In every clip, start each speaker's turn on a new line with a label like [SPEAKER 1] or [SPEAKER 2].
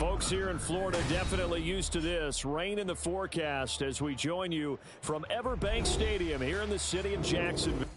[SPEAKER 1] Folks here in Florida definitely used to this. Rain in the forecast as we join you from Everbank Stadium here in the city of Jacksonville.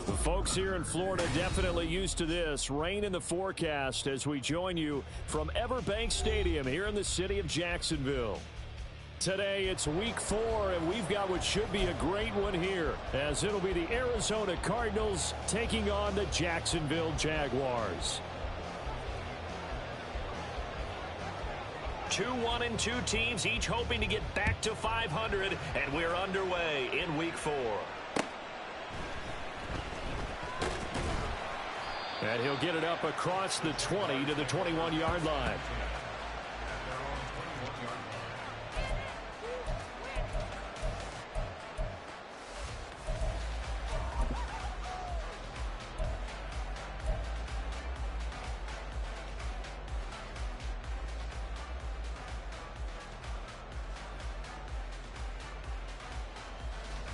[SPEAKER 1] The folks here in Florida definitely used to this. Rain in the forecast as we join you from Everbank Stadium here in the city of Jacksonville. Today it's week 4, and we've got what should be a great one here, as it'll be the Arizona Cardinals taking on the Jacksonville Jaguars. 2-1-2 teams, each hoping to get back to 500, and we're underway in week 4. And he'll get it up across the 20 to the 21-yard line.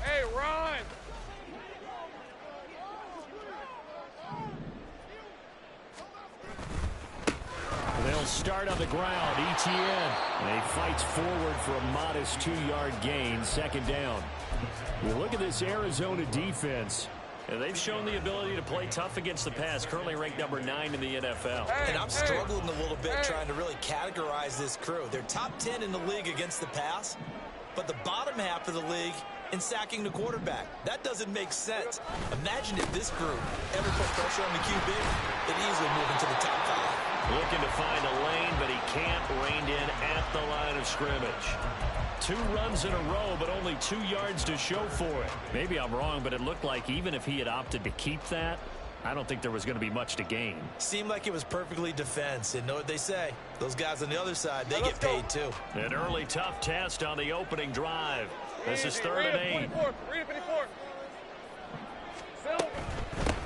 [SPEAKER 2] Hey, Ron!
[SPEAKER 1] They'll start on the ground. ETN. And he fights forward for a modest 2-yard gain. Second down. You look at this Arizona defense. And they've shown the ability to play tough against the pass. Currently ranked number 9 in the NFL.
[SPEAKER 3] And I'm struggling a little bit trying to really categorize this crew. They're top 10 in the league against the pass, but the bottom half of the league in sacking the quarterback. That doesn't make sense. Imagine if this group ever put pressure on the QB, they'd easily move into the top 5.
[SPEAKER 1] Looking to find a lane, but he can't. Reined in at the line of scrimmage. 2 runs in a row, but only 2 yards to show for it. Maybe I'm wrong, but it looked like even if he had opted to keep that, I don't think there was going to be much to gain.
[SPEAKER 3] Seemed like it was perfectly defense. And know what they say? Those guys on the other side, they get paid too.
[SPEAKER 1] An early tough test on the opening drive. This is 3rd and 8.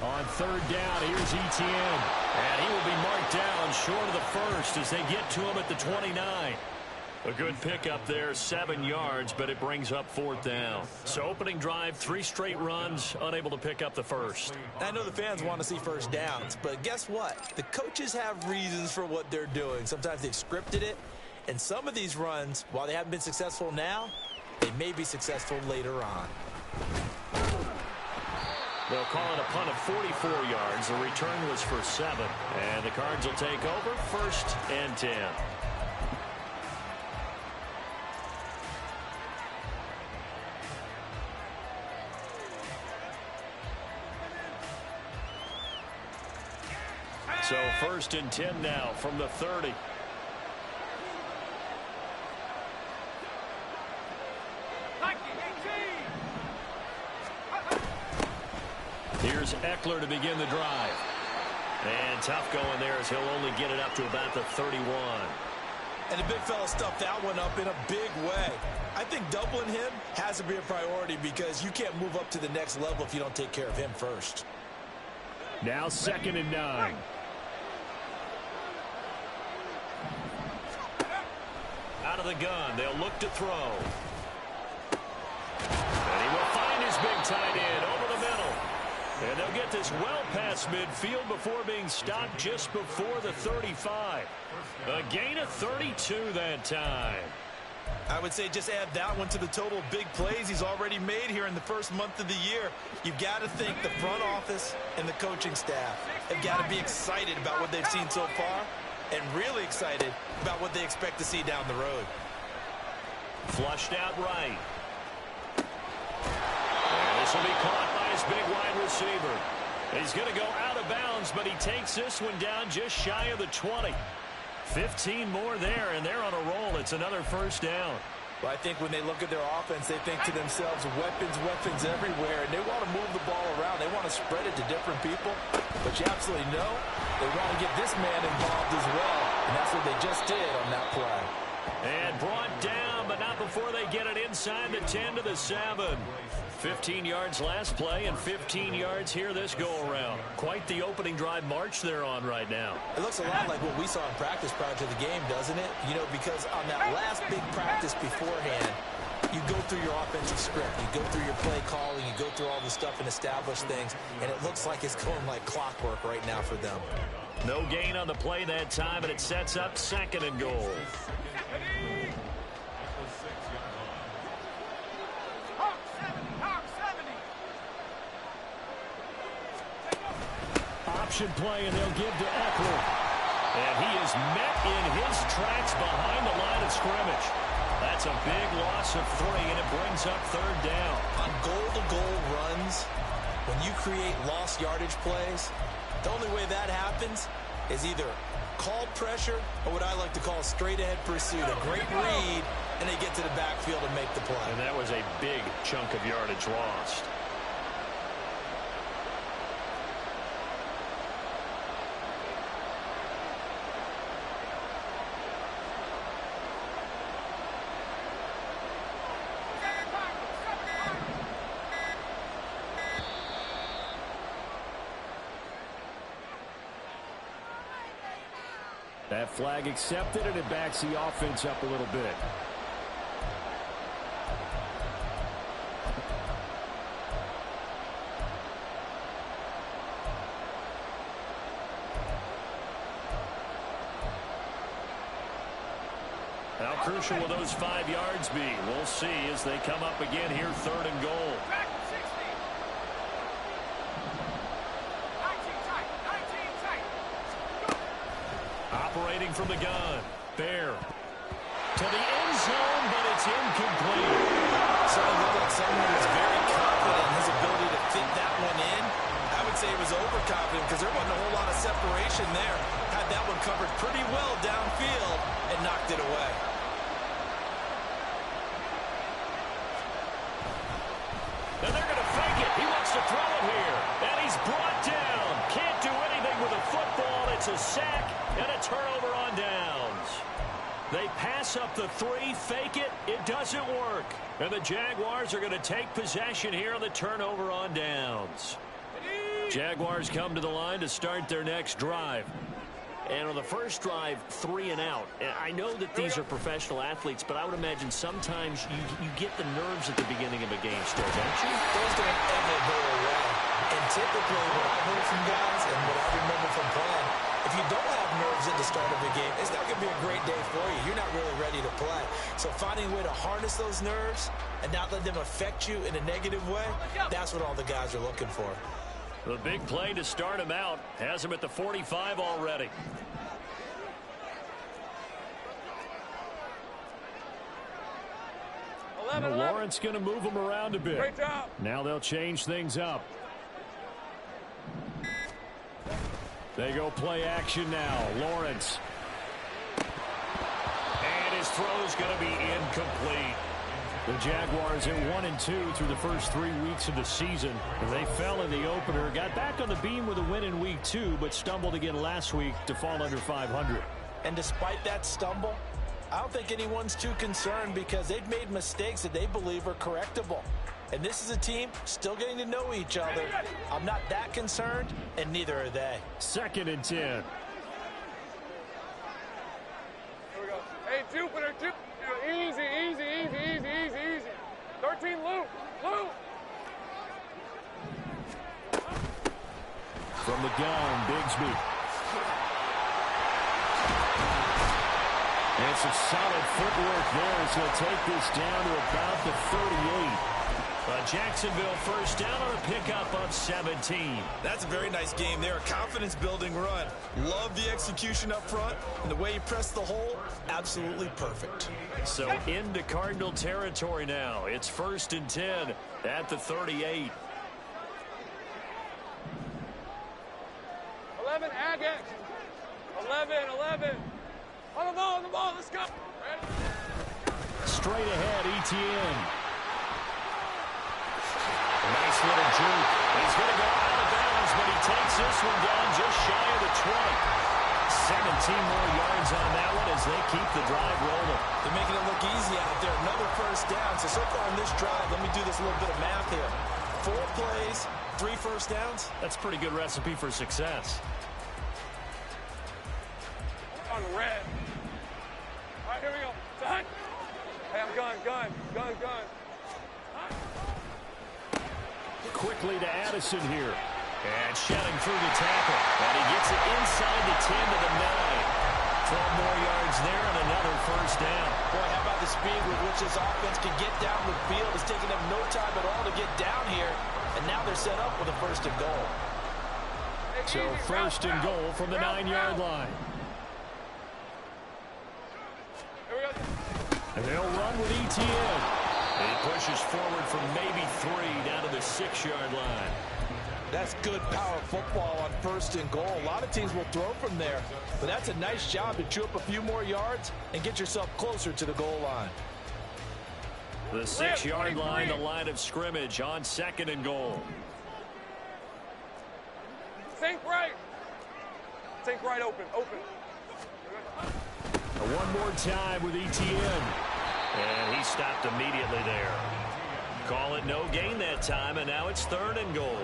[SPEAKER 1] On 3rd down, here's Etienne. And he will be marked down short of the first as they get to him at the 29. A good pickup there, 7 yards, but it brings up 4th down. So opening drive, 3 straight runs, unable to pick up the first.
[SPEAKER 3] I know the fans want to see first downs, but guess what? The coaches have reasons for what they're doing. Sometimes they've scripted it, and some of these runs, while they haven't been successful now, they may be successful later on.
[SPEAKER 1] They'll call it a punt of 44 yards. The return was for 7, and the Cards will take over 1st and 10. So 1st and 10 now from the 30. Here's Eckler to begin the drive. And tough going there as he'll only get it up to about the 31.
[SPEAKER 3] And the big fella stuffed that one up in a big way. I think doubling him has to be a priority because you can't move up to the next level if you don't take care of him first.
[SPEAKER 1] Now 2nd and 9. Out of the gun, they'll look to throw. And he will find his big tight end over the middle. And they'll get this well past midfield before being stopped just before the 35. A gain of 32 that time.
[SPEAKER 3] I would say just add that one to the total big plays he's already made here in the first month of the year. You've got to think the front office and the coaching staff have got to be excited about what they've seen so far and really excited about what they expect to see down the road.
[SPEAKER 1] Flushed out right. And this will be caught by his big wide receiver. He's going to go out of bounds, but he takes this one down just shy of the 20. 15 more there, and they're on a roll. It's another 1st down.
[SPEAKER 3] Well, I think when they look at their offense, they think to themselves, weapons, weapons everywhere, and they want to move the ball around. They want to spread it to different people, but you absolutely know they want to get this man involved as well, and that's what they just did on that play.
[SPEAKER 1] And brought down, but not before they get it inside the 10 to the 7. 15 yards last play and 15 yards here this go-around. Quite the opening drive march they're on right now.
[SPEAKER 3] It looks a lot like what we saw in practice prior to the game, doesn't it? You know, because on that last big practice beforehand, you go through your offensive script, you go through your play calling, you go through all the stuff and establish things, and it looks like it's going like clockwork right now for them.
[SPEAKER 1] No gain on the play that time, and it sets up 2nd and goal. Option play, and they'll give to Eckler. And he is met in his tracks behind the line of scrimmage. That's a big loss of 3, and it brings up 3rd down.
[SPEAKER 3] On goal-to-goal runs, when you create lost yardage plays, the only way that happens is either called pressure or what I like to call straight-ahead pursuit. A great read, and they get to the backfield and make the play.
[SPEAKER 1] And that was a big chunk of yardage lost. That flag accepted, and it backs the offense up a little bit. How crucial will those 5 yards be? We'll see as they come up again here, 3rd and goal. Operating from the gun. Bear to the end zone, but it's incomplete.
[SPEAKER 3] So it looked like someone was very confident in his ability to fit that one in. I would say he was overconfident because there wasn't a whole lot of separation there. Had had that one covered pretty well downfield and knocked it away.
[SPEAKER 1] And they're going to fake it. He wants to throw it here. And he's brought down. Can't do anything with a football. It's a sack and a turnover on downs. They pass up the 3, fake it. It doesn't work. And the Jaguars are going to take possession here on the turnover on downs. Jaguars come to the line to start their next drive. And on the first drive, 3 and out. And I know that these are professional athletes, but I would imagine sometimes you get the nerves at the beginning of a game still, don't you?
[SPEAKER 3] Those don't ever go away. And typically what I've heard from guys and what I remember from playing, if you don't have nerves at the start of a game, it's not going to be a great day for you. You're not really ready to play. So finding a way to harness those nerves and not let them affect you in a negative way, that's what all the guys are looking for.
[SPEAKER 1] The big play to start him out has him at the 45 already. Lawrence going to move him around a bit.
[SPEAKER 2] Great job.
[SPEAKER 1] Now they'll change things up. They go play action now. Lawrence. And his throw's going to be incomplete. The Jaguars at 1-2 through the first 3 weeks of the season. They fell in the opener, got back on the beam with a win in week 2, but stumbled again last week to fall under 500.
[SPEAKER 3] And despite that stumble, I don't think anyone's too concerned because they've made mistakes that they believe are correctable. And this is a team still getting to know each other. I'm not that concerned, and neither are they.
[SPEAKER 1] 2nd and 10.
[SPEAKER 2] Here we go. Hey, Jupiter, easy, easy, easy, easy, easy, easy. 13, Luke.
[SPEAKER 1] From the gun, Bigsby. And some solid footwork there as he'll take this down to about the 38. Jacksonville first down on a pickup of 17.
[SPEAKER 3] That's a very nice game there. A confidence-building run. Love the execution up front. And the way he pressed the hole, absolutely perfect.
[SPEAKER 1] So into Cardinal territory now. It's 1st and 10 at the 38.
[SPEAKER 2] 11, Agate. 11. On the ball, let's go. Ready?
[SPEAKER 1] Straight ahead, Etienne. Nice little juke. He's going to go out of bounds, but he takes this one down just shy of the 20. 17 more yards on that one as they keep the drive rolling.
[SPEAKER 3] They're making it look easy out there. Another first down. So far in this drive, let me do this little bit of math here. 4 plays, 3 first downs.
[SPEAKER 1] That's a pretty good recipe for success.
[SPEAKER 2] On the red. All right, here we go. Done. Hey, I'm gun.
[SPEAKER 1] Quickly to Addison here. And shedding through the tackle. And he gets it inside the 10 to the 9. 12 more yards there and another first down.
[SPEAKER 3] Boy, how about the speed with which this offense can get down the field? It's taking them no time at all to get down here. And now they're set up with a 1st and goal.
[SPEAKER 1] So 1st and goal from the 9-yard line. And they'll run with Etienne. And he pushes forward from maybe 3 down to the 6-yard line.
[SPEAKER 3] That's good power football on 1st and goal. A lot of teams will throw from there. But that's a nice job to chew up a few more yards and get yourself closer to the goal line.
[SPEAKER 1] The 6-yard line, the line of scrimmage on 2nd and goal.
[SPEAKER 2] Think right. Open.
[SPEAKER 1] One more time with Etienne. And he stopped immediately there. Call it no gain that time, and now it's 3rd and goal.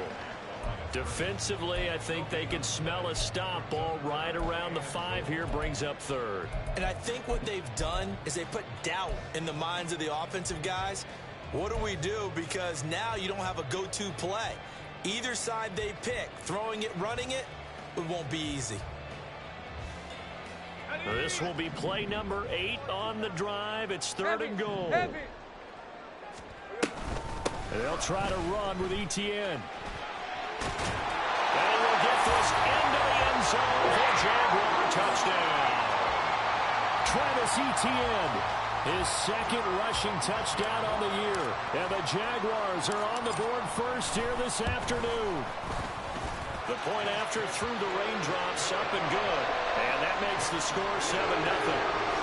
[SPEAKER 1] Defensively, I think they can smell a stop. Ball right around the 5 here, brings up 3rd.
[SPEAKER 3] And I think what they've done is they put doubt in the minds of the offensive guys. What do we do? Because now you don't have a go-to play. Either side they pick, throwing it, running it, it won't be easy.
[SPEAKER 1] This will be play number 8 on the drive. It's 3rd and goal.
[SPEAKER 2] Heavy.
[SPEAKER 1] They'll try to run with Etienne. And he'll get this into the end zone for Jaguar touchdown. Travis Etienne, his 2nd rushing touchdown on the year. And the Jaguars are on the board first here this afternoon. The point after through the raindrops, up and good. And that makes the score 7-0.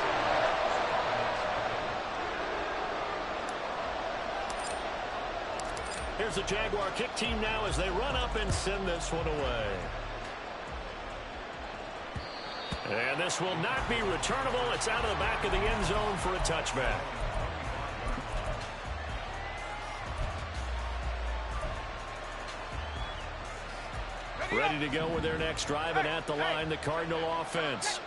[SPEAKER 1] Here's the Jaguar kick team now as they run up and send this one away. And this will not be returnable. It's out of the back of the end zone for a touchback. Ready to go with their next drive, and at the line, the Cardinal offense.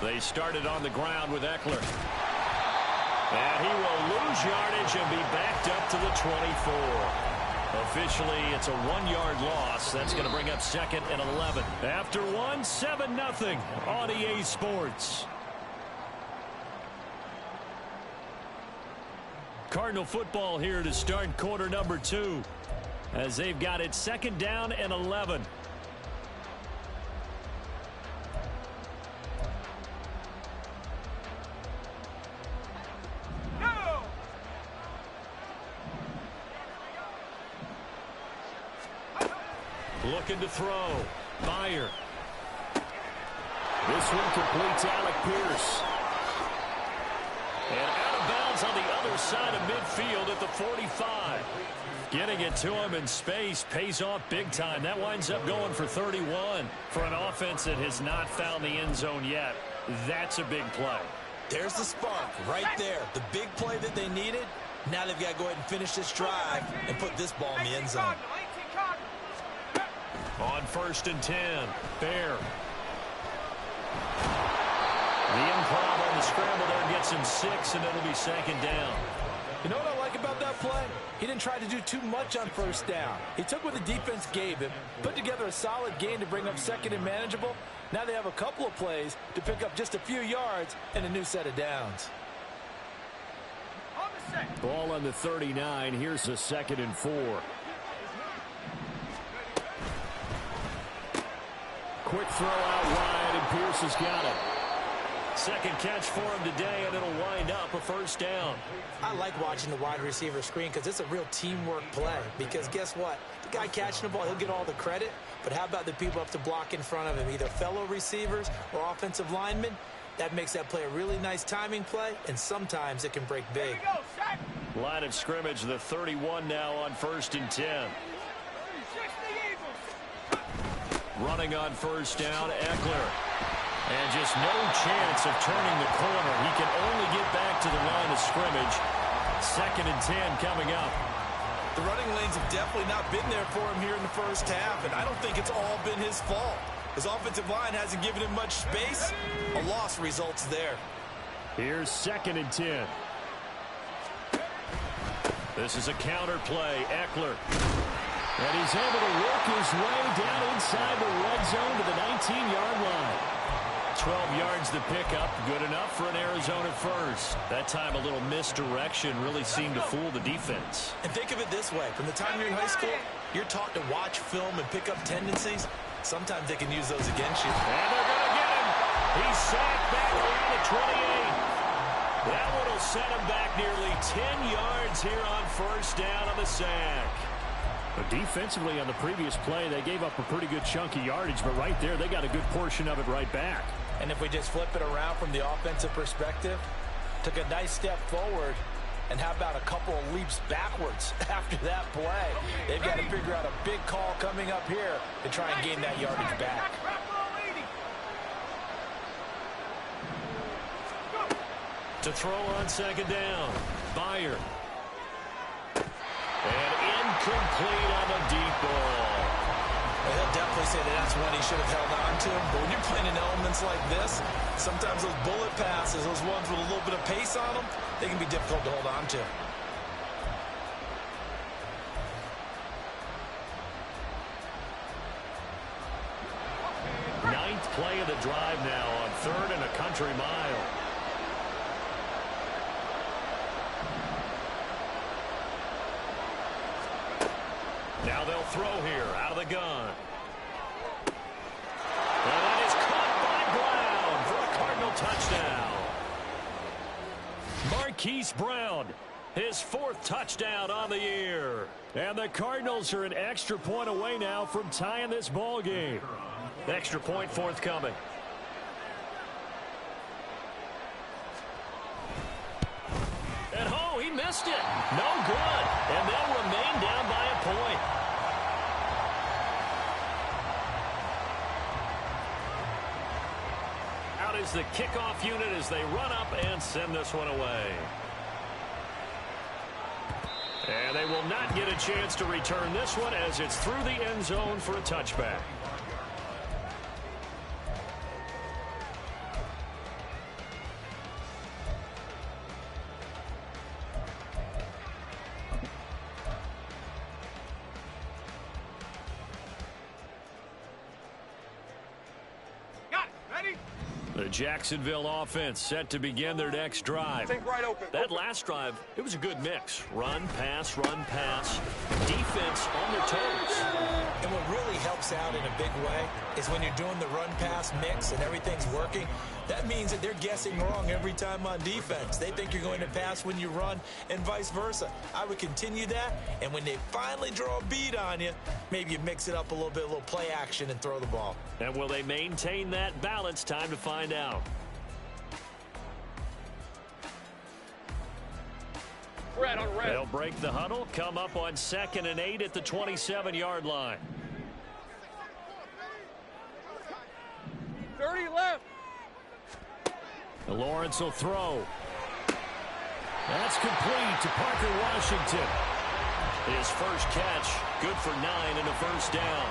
[SPEAKER 1] They started on the ground with Eckler. And he will lose yardage and be backed up to the 24. Officially, it's a 1-yard loss. That's going to bring up 2nd and 11. After 7-0 on EA Sports. Cardinal football here to start quarter number 2. As they've got it 2nd down and 11. Looking to throw. Meyer. This one completes Alec Pierce. And out of bounds on the other side of midfield at the 45. Getting it to him in space pays off big time. That winds up going for 31 for an offense that has not found the end zone yet. That's a big play.
[SPEAKER 3] There's the spark right there. The big play that they needed. Now they've got to go ahead and finish this drive and put this ball in the end zone.
[SPEAKER 1] On 1st and 10, Bear. The improv on the scramble there gets him 6, and it'll be 2nd down.
[SPEAKER 3] You know what I like about that play? He didn't try to do too much on 1st down. He took what the defense gave him, put together a solid gain to bring up 2nd and manageable. Now they have a couple of plays to pick up just a few yards and a new set of downs.
[SPEAKER 1] Ball on the 39. Here's the 2nd and 4. Quick throw out wide, and Pierce has got it. 2nd catch for him today, and it'll wind up a 1st down.
[SPEAKER 3] I like watching the wide receiver screen because it's a real teamwork play. Because guess what? The guy catching the ball, he'll get all the credit. But how about the people up to block in front of him, either fellow receivers or offensive linemen? That makes that play a really nice timing play, and sometimes it can break big.
[SPEAKER 1] Line of scrimmage, the 31 now on 1st and 10. Running on 1st down, Eckler. And just no chance of turning the corner. He can only get back to the line of scrimmage. 2nd and 10 coming up.
[SPEAKER 3] The running lanes have definitely not been there for him here in the 1st half, and I don't think it's all been his fault. His offensive line hasn't given him much space. A loss results there.
[SPEAKER 1] Here's 2nd and 10. This is a counter play. Eckler. And he's able to work his way down inside the red zone to the 19-yard line. 12 yards to pick up. Good enough for an Arizona 1st. That time a little misdirection really seemed to fool the defense.
[SPEAKER 3] And think of it this way. From the time you're in high school, you're taught to watch film and pick up tendencies. Sometimes they can use those against you.
[SPEAKER 1] And they're going to get him. He's sacked back around the 28. That one will set him back nearly 10 yards here on 1st down on the sack. But defensively on the previous play, they gave up a pretty good chunk of yardage, but right there, they got a good portion of it right back.
[SPEAKER 3] And if we just flip it around from the offensive perspective, took a nice step forward, and how about a couple of leaps backwards after that play? They've got to figure out a big call coming up here to try and gain that yardage back.
[SPEAKER 1] To throw on 2nd down, Meyer. And incomplete on the deep ball.
[SPEAKER 3] Well, he'll definitely say that that's one he should have held on to. But when you're playing in elements like this, sometimes those bullet passes, those ones with a little bit of pace on them, they can be difficult to hold on to.
[SPEAKER 1] Ninth play of the drive now on 3rd and a country mile. Now they'll throw here out of the gun. And that is caught by Brown for a Cardinal touchdown. Marquise Brown His fourth touchdown on the year. And the Cardinals are an extra point away now from tying this ball game. Extra point forthcoming. And oh, he missed it. No good. And they'll remain down by a point. Out is the kickoff unit as they run up and send this one away. And they will not get a chance to return this one as it's through the end zone for a touchback. The Jacksonville offense set to begin their next drive.
[SPEAKER 2] Right open.
[SPEAKER 1] That last drive, it was a good mix. Run, pass, defense on their toes.
[SPEAKER 3] And what really helps out in a big way is when you're doing the run-pass mix and everything's working, that means that they're guessing wrong every time on defense. They think you're going to pass when you run and vice versa. I would continue that, and when they finally draw a beat on you, maybe you mix it up a little bit, a little play action and throw the ball.
[SPEAKER 1] And will they maintain that balance? Time to find out.
[SPEAKER 2] Red on red.
[SPEAKER 1] They'll break the huddle, come up on 2nd and 8 at the 27-yard line.
[SPEAKER 2] 30 left.
[SPEAKER 1] Lawrence will throw. That's complete to Parker Washington. His first catch, good for 9 and a first down.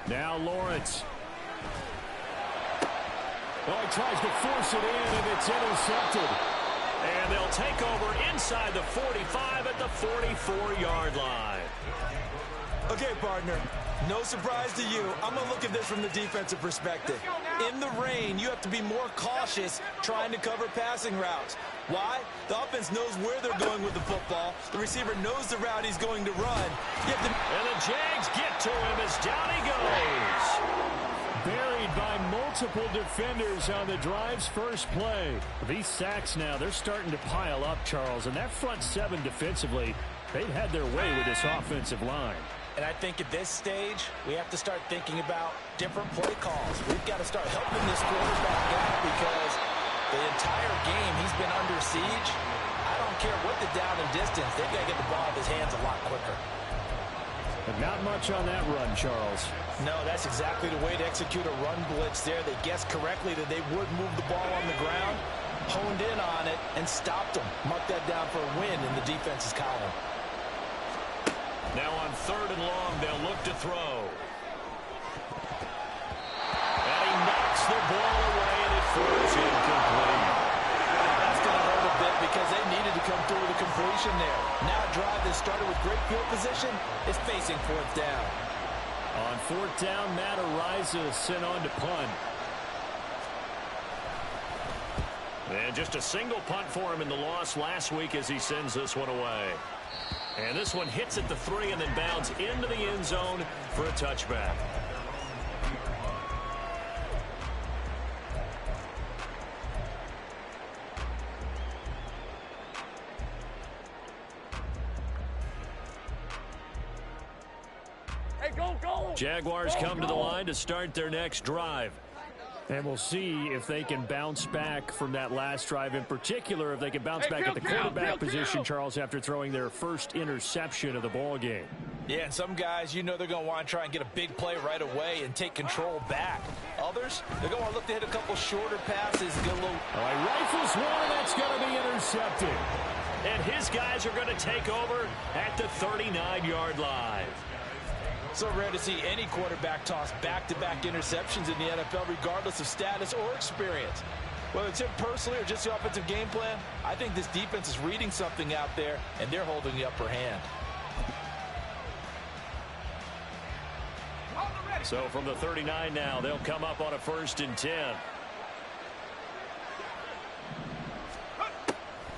[SPEAKER 1] Now Lawrence. Oh, he tries to force it in, and it's intercepted. And they'll take over inside the 45 at the 44-yard line.
[SPEAKER 3] Okay, partner, no surprise to you. I'm going to look at this from the defensive perspective. In the rain, you have to be more cautious trying to cover passing routes. Why? The offense knows where they're going with the football. The receiver knows the route he's going to run.
[SPEAKER 1] And the Jags get to him as down he goes. Buried by multiple defenders on the drive's first play. These sacks now, they're starting to pile up, Charles. And that front seven defensively, they've had their way with this offensive line.
[SPEAKER 3] And I think at this stage, we have to start thinking about different play calls. We've got to start helping this quarterback out because the entire game he's been under siege. I don't care what the down and distance. They've got to get the ball in his hands a lot quicker.
[SPEAKER 1] But not much on that run, Charles.
[SPEAKER 3] No, that's exactly the way to execute a run blitz there. They guessed correctly that they would move the ball on the ground, honed in on it, and stopped them. Mark that down for a win in the defense's column.
[SPEAKER 1] Now on 3rd and long, they'll look to throw. And he knocks the ball away, and it throws incomplete.
[SPEAKER 3] That's going to hurt a bit because they needed to come through with a completion there. Now a drive that started with great field position is facing 4th down.
[SPEAKER 1] On 4th down, Matt Ariza sent on to punt. And just a single punt for him in the loss last week as he sends this one away. And this one hits at the 3 and then bounds into the end zone for a touchback.
[SPEAKER 2] Hey, go!
[SPEAKER 1] Jaguars come to the line to start their next drive. And we'll see if they can bounce back from that last drive. In particular, if they can bounce back at the quarterback position, Charles, after throwing their first interception of the ball game.
[SPEAKER 3] Yeah, and some guys, you know they're going to want to try and get a big play right away and take control back. Others, they're going to want to look to hit a couple shorter passes and get a little...
[SPEAKER 1] All right, rifles one, that's going to be intercepted. And his guys are going to take over at the 39-yard line.
[SPEAKER 3] So rare to see any quarterback toss back-to-back interceptions in the NFL, regardless of status or experience. Whether it's him personally or just the offensive game plan, I think this defense is reading something out there, and they're holding the upper hand.
[SPEAKER 1] So from the 39 now, they'll come up on a 1st and 10.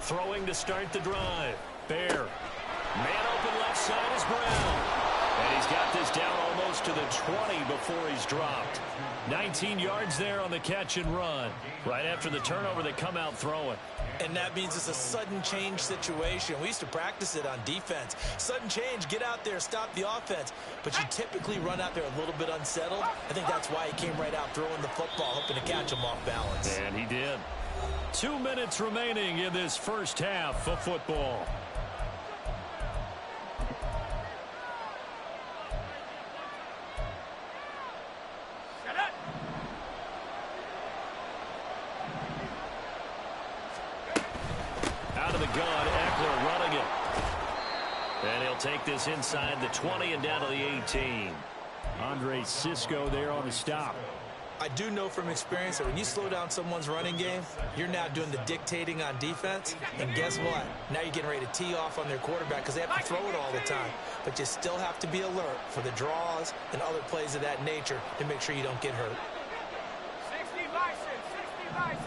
[SPEAKER 1] Throwing to start the drive. Bear. Man open left side is Brown. And he's got this down almost to the 20 before he's dropped. 19 yards there on the catch and run. Right after the turnover, they come out throwing.
[SPEAKER 3] And that means it's a sudden change situation. We used to practice it on defense. Sudden change, get out there, stop the offense. But you typically run out there a little bit unsettled. I think that's why he came right out throwing the football, hoping to catch him off balance.
[SPEAKER 1] And he did. 2 minutes remaining in this first half of football. Take this inside the 20 and down to the 18. Andre Cisco there on the stop.
[SPEAKER 3] I do know from experience that when you slow down someone's running game, you're now doing the dictating on defense. And guess what? Now you're getting ready to tee off on their quarterback because they have to throw it all the time. But you still have to be alert for the draws and other plays of that nature to make sure you don't get hurt.
[SPEAKER 2] 60 license, 60 license.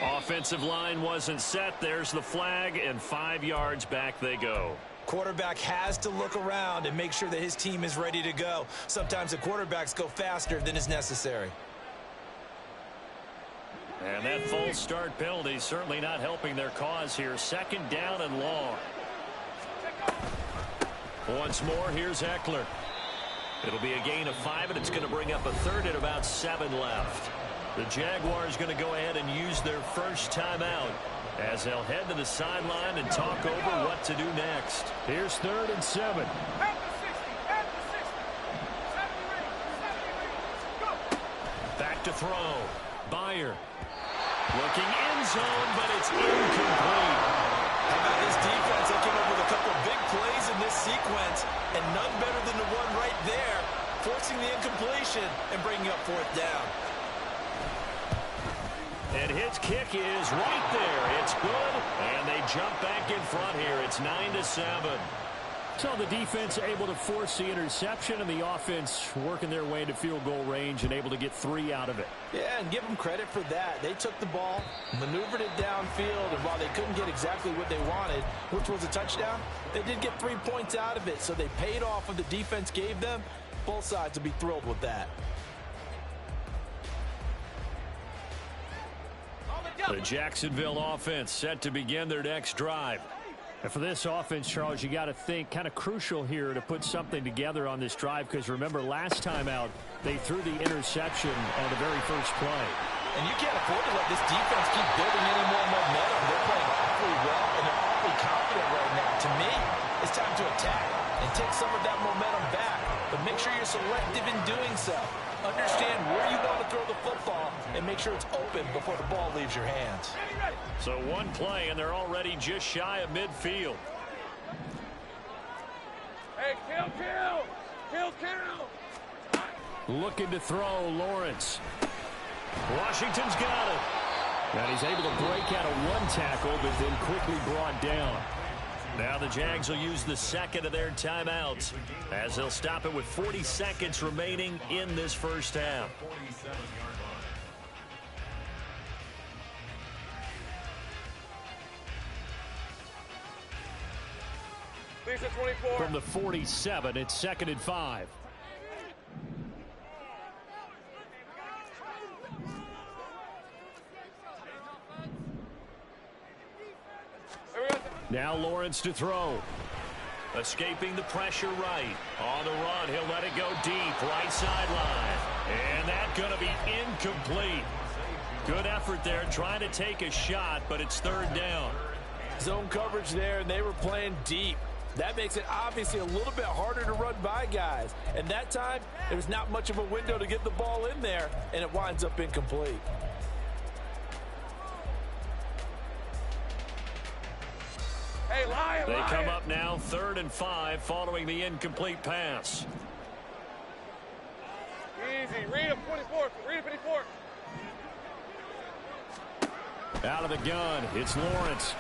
[SPEAKER 1] Offensive line wasn't set. There's the flag, and 5 yards back they go.
[SPEAKER 3] Quarterback has to look around and make sure that his team is ready to go. Sometimes the quarterbacks go faster than is necessary.
[SPEAKER 1] And that false start penalty certainly not helping their cause here. Second down and long. Once more, here's Eckler. It'll be a gain of 5, and it's going to bring up a third at about 7 left. The Jaguars going to go ahead and use their first timeout as they'll head to the sideline and talk over what to do next. Here's 3rd and 7. Back to throw. Byer. Looking end zone, but it's incomplete.
[SPEAKER 3] How about this defense? They came up with a couple of big plays in this sequence, and none better than the one right there, forcing the incompletion and bringing up 4th down.
[SPEAKER 1] And his kick is right there. It's good, and they jump back in front here. It's 9-7. So the defense able to force the interception, and the offense working their way into field goal range and able to get 3 out of it.
[SPEAKER 3] Yeah, and give them credit for that. They took the ball, maneuvered it downfield, and while they couldn't get exactly what they wanted, which was a touchdown, they did get 3 points out of it, so they paid off what the defense gave them. Both sides will be thrilled with that.
[SPEAKER 1] The Jacksonville offense set to begin their next drive. And for this offense, Charles, you got to think kind of crucial here to put something together on this drive, because remember last time out they threw the interception on the very first play.
[SPEAKER 3] And you can't afford to let this defense keep building any more momentum. They're playing awfully well, and they're awfully confident right now. To me, it's time to attack and take some of that momentum back. But make sure you're selective in doing so. Understand where you want to throw the football and make sure it's open before the ball leaves your hands.
[SPEAKER 1] So one play, and they're already just shy of midfield.
[SPEAKER 2] Hey, kill.
[SPEAKER 1] Looking to throw, Lawrence. Washington's got it. And he's able to break out of 1 tackle, but then quickly brought down. Now the Jags will use the second of their timeouts as they'll stop it with 40 seconds remaining in this first half.
[SPEAKER 2] Lisa 24.
[SPEAKER 1] From the 47, it's 2nd and 5. Now Lawrence to throw. Escaping the pressure right. On the run, he'll let it go deep. Right sideline. And that's going to be incomplete. Good effort there, trying to take a shot, but it's 3rd down.
[SPEAKER 3] Zone coverage there, and they were playing deep. That makes it obviously a little bit harder to run by guys. And that time, there was not much of a window to get the ball in there, and it winds up incomplete.
[SPEAKER 2] Hey, Lion,
[SPEAKER 1] They come up now 3rd and 5 following the incomplete pass.
[SPEAKER 2] Easy. Read him, 24. Read him, 54.
[SPEAKER 1] Out of the gun, it's Lawrence.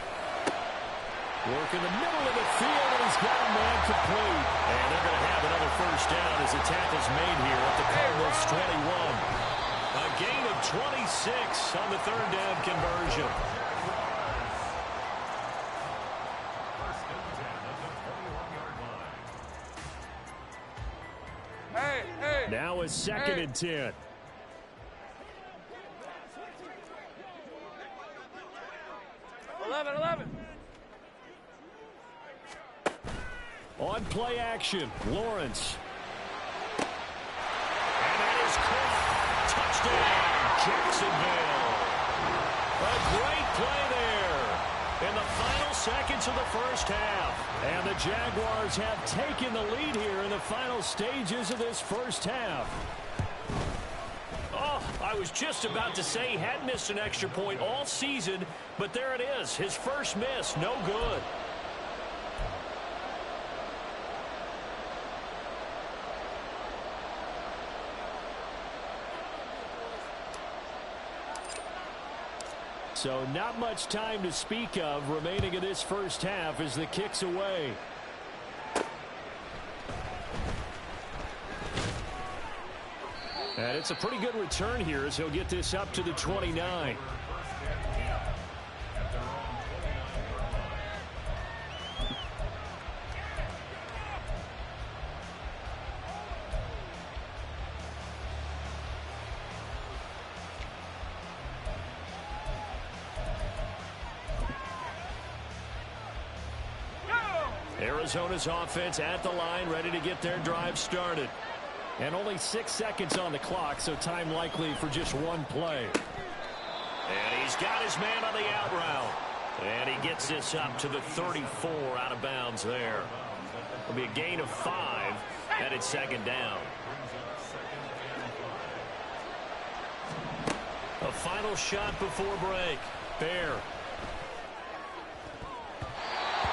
[SPEAKER 1] Working the middle of the field, and he's got a man complete. And they're going to have another first down as the tackle's made here at the Cardinals' 21. A gain of 26 on the third down conversion. Now a second and 10. On play action, Lawrence. And that is caught. Touchdown, Jacksonville. A great play there in the final seconds of the first half. And the Jaguars have taken the lead here in the final stages of this first half. Oh, I was just about to say he hadn't missed an extra point all season, but there it is. His first miss, no good. So not much time to speak of remaining in this first half as the kick's away. And it's a pretty good return here as he'll get this up to the 29. Arizona's offense at the line, ready to get their drive started. And only 6 seconds on the clock, so time likely for just one play. And he's got his man on the out route. And he gets this up to the 34 out of bounds there. It'll be a gain of 5, and it's second down. A final shot before break. Bear.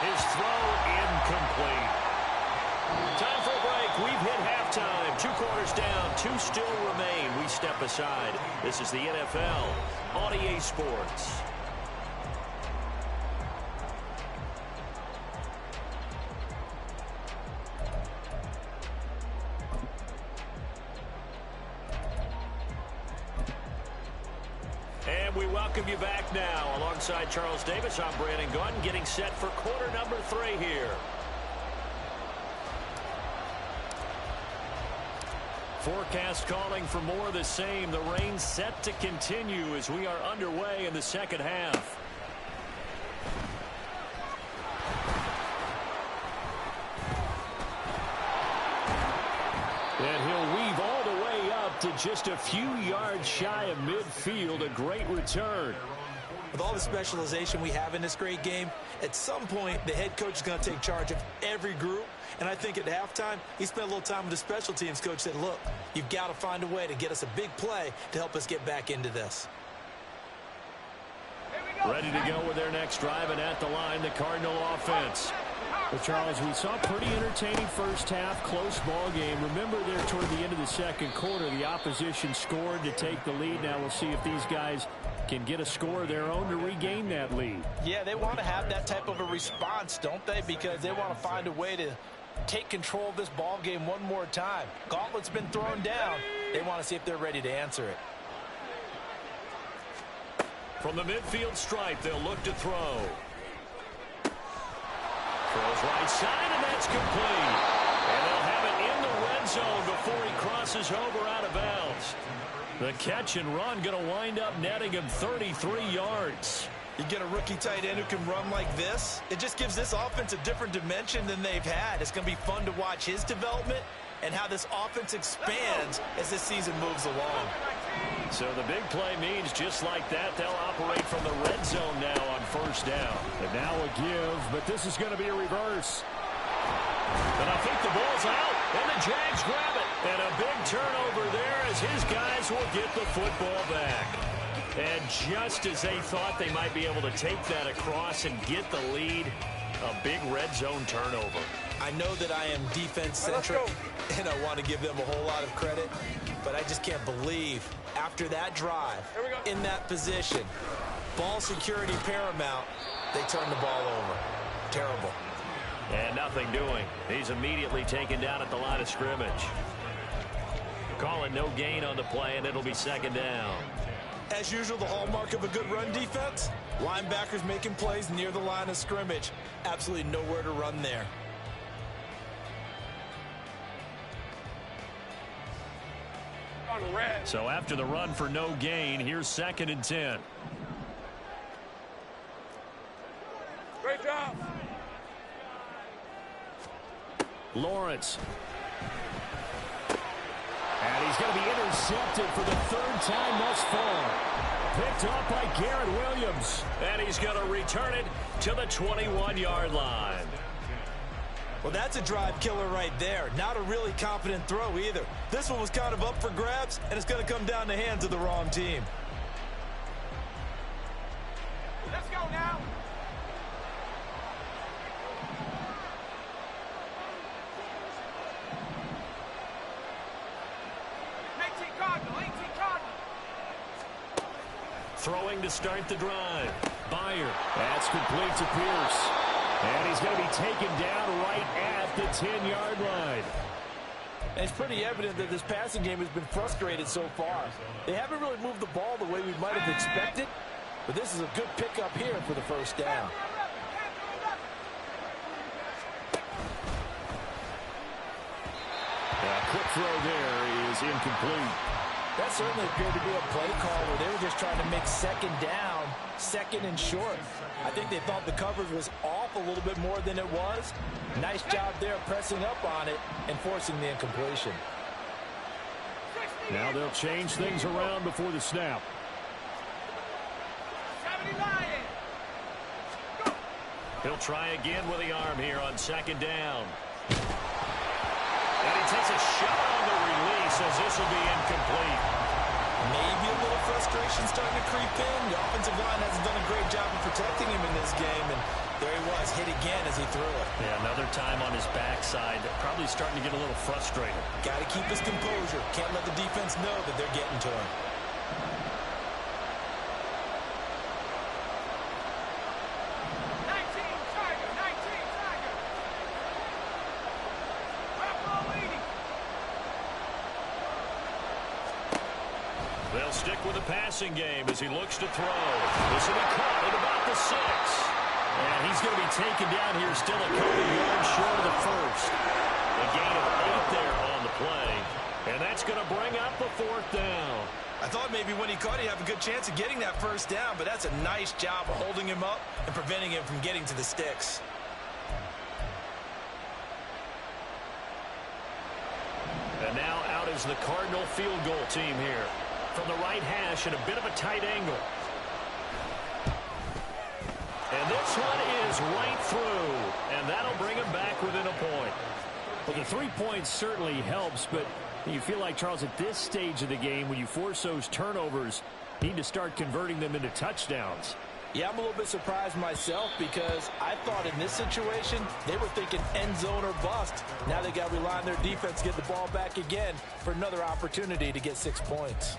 [SPEAKER 1] His throw incomplete. Time for a break. We've hit halftime. 2 quarters down. 2 still remain. We step aside. This is the NFL on EA Sports. And we welcome you back now. Alongside Charles Davis, I'm Brandon Gunn, getting set for quarter number 3 here. Forecast calling for more of the same. The rain set to continue as we are underway in the second half. And he'll weave all the way up to just a few yards shy of midfield. A great return.
[SPEAKER 3] With all the specialization we have in this great game, at some point the head coach is going to take charge of every group. And I think at halftime, he spent a little time with the special teams coach, said, look, you've got to find a way to get us a big play to help us get back into this.
[SPEAKER 1] Ready to go with their next drive, and at the line, the Cardinal offense. Well, Charles, we saw a pretty entertaining first half, close ball game. Remember there toward the end of the second quarter, the opposition scored to take the lead. Now we'll see if these guys can get a score of their own to regain that lead.
[SPEAKER 3] Yeah, they want to have that type of a response, don't they? Because they want to find a way to take control of this ball game one more time. Gauntlet's been thrown down. They want to see if they're ready to answer it.
[SPEAKER 1] From the midfield stripe, they'll look to throw. Throws right side, and that's complete. And they'll have it in the red zone before he crosses over out of bounds. The catch and run going to wind up netting him 33 yards.
[SPEAKER 3] You get a rookie tight end who can run like this. It just gives this offense a different dimension than they've had. It's going to be fun to watch his development and how this offense expands as this season moves along.
[SPEAKER 1] So the big play means just like that, they'll operate from the red zone now on first down. And now a give, but this is going to be a reverse. And I think the ball's out, and the Jags grab it. And a big turnover there as his guys will get the football back. And just as they thought they might be able to take that across and get the lead, a big red zone turnover.
[SPEAKER 3] I know that I am defense-centric, and I want to give them a whole lot of credit, but I just can't believe after that drive, in that position, ball security paramount, they turn the ball over. Terrible.
[SPEAKER 1] And nothing doing. He's immediately taken down at the line of scrimmage. Calling no gain on the play, and it'll be second down.
[SPEAKER 3] As usual, the hallmark of a good run defense, linebackers making plays near the line of scrimmage. Absolutely nowhere to run there.
[SPEAKER 1] So after the run for no gain, here's 2nd and 10.
[SPEAKER 2] Great job.
[SPEAKER 1] Lawrence. And he's going to be intercepted for the 3rd time thus far. Picked up by Garrett Williams. And he's going to return it to the 21-yard line.
[SPEAKER 3] Well, that's a drive killer right there. Not a really confident throw either. This one was kind of up for grabs, and it's going to come down the hands of the wrong team.
[SPEAKER 2] Let's go now.
[SPEAKER 1] Throwing to start the drive. Byer. That's complete to Pierce. And he's going to be taken down right at the 10-yard line.
[SPEAKER 3] And it's pretty evident that this passing game has been frustrated so far. They haven't really moved the ball the way we might have expected, but this is a good pickup here for the 1st down.
[SPEAKER 1] Quick throw there is incomplete.
[SPEAKER 3] That certainly appeared to be a play call where they were just trying to make 2nd down, 2nd and short. I think they thought the coverage was off a little bit more than it was. Nice job there pressing up on it and forcing the incompletion.
[SPEAKER 1] Now they'll change things around before the snap. He'll try again with the arm here on 2nd down. And he takes a shot on the release as this will be incomplete.
[SPEAKER 3] Maybe a little frustration starting to creep in. The offensive line hasn't done a great job of protecting him in this game, and there he was, hit again as he threw it.
[SPEAKER 1] Yeah, another time on his backside, probably starting to get a little frustrated.
[SPEAKER 3] Got to keep his composure. Can't let the defense know that they're getting to him.
[SPEAKER 1] They'll stick with the passing game as he looks to throw. This will be caught at about the 6. And he's going to be taken down here, still a couple yards short of the 1st. A gain of 8 there on the play. And that's going to bring up the 4th down.
[SPEAKER 3] I thought maybe when he caught it, he'd have a good chance of getting that 1st down, but that's a nice job of holding him up and preventing him from getting to the sticks.
[SPEAKER 1] And now out is the Cardinal field goal team here. From the right hash at a bit of a tight angle. And this one is right through. And that'll bring him back within a point. Well, the 3 points certainly helps, but you feel like, Charles, at this stage of the game, when you force those turnovers, you need to start converting them into touchdowns.
[SPEAKER 3] Yeah, I'm a little bit surprised myself because I thought in this situation they were thinking end zone or bust. Now they got to rely on their defense to get the ball back again for another opportunity to get 6 points.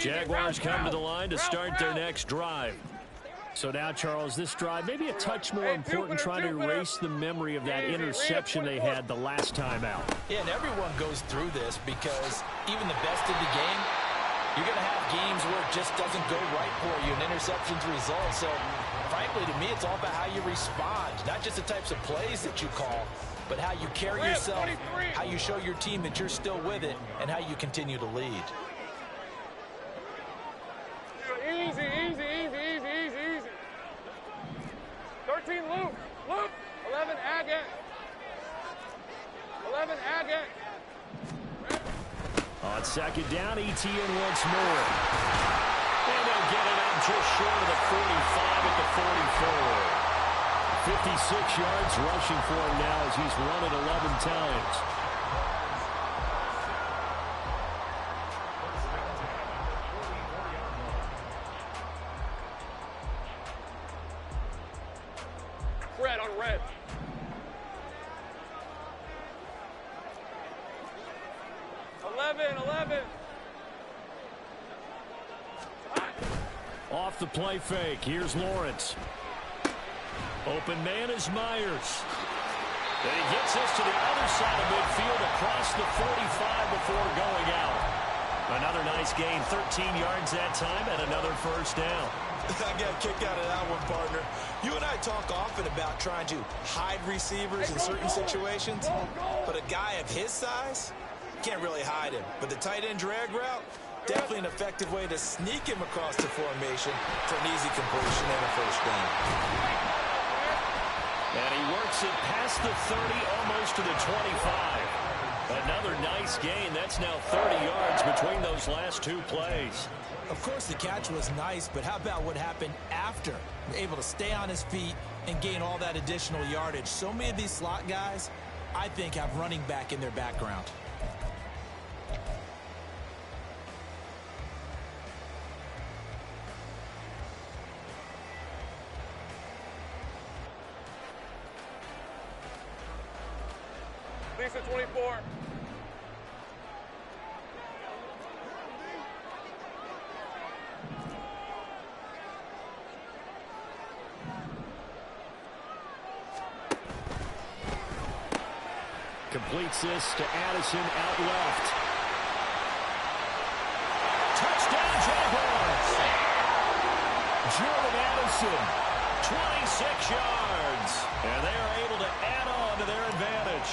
[SPEAKER 1] Jaguars come to the line to start their next drive. So now, Charles, this drive maybe a touch more important, trying to erase the memory of that interception they had the last time out.
[SPEAKER 3] Yeah, and everyone goes through this because even the best of the game, you're going to have games where it just doesn't go right for you and interceptions result. So, frankly, to me, it's all about how you respond, not just the types of plays that you call, but how you carry yourself, how you show your team that you're still with it, and how you continue to lead.
[SPEAKER 2] Easy, easy, easy, easy, easy, easy. 13 loop, loop. 11 agate. 11 agate.
[SPEAKER 1] On 2nd down, ETN once more. And they'll get it up just short of the 45 at the 44. 56 yards rushing for him now as he's run it 11 times.
[SPEAKER 2] Red on red.
[SPEAKER 1] Off the play fake. Here's Lawrence. Open man is Myers. And he gets this to the other side of midfield across the 45 before going out. Another nice gain, 13 yards that time, and another first down.
[SPEAKER 3] I got a kick out of that one, partner. You and I talk often about trying to hide receivers in certain situations, but a guy of his size can't really hide him. But the tight end drag route, definitely an effective way to sneak him across the formation for an easy completion and a first down.
[SPEAKER 1] And he works it past the 30, almost to the 25. Another nice gain. That's now 30 yards between those last two plays.
[SPEAKER 3] Of course, the catch was nice, but how about what happened after? Able to stay on his feet and gain all that additional yardage. So many of these slot guys, I think, have running back in their background.
[SPEAKER 2] Lisa 24.
[SPEAKER 1] Completes this to Addison out left. Touchdown Jaguars! Jordan Addison, 26 yards. And they are able to add on to their advantage.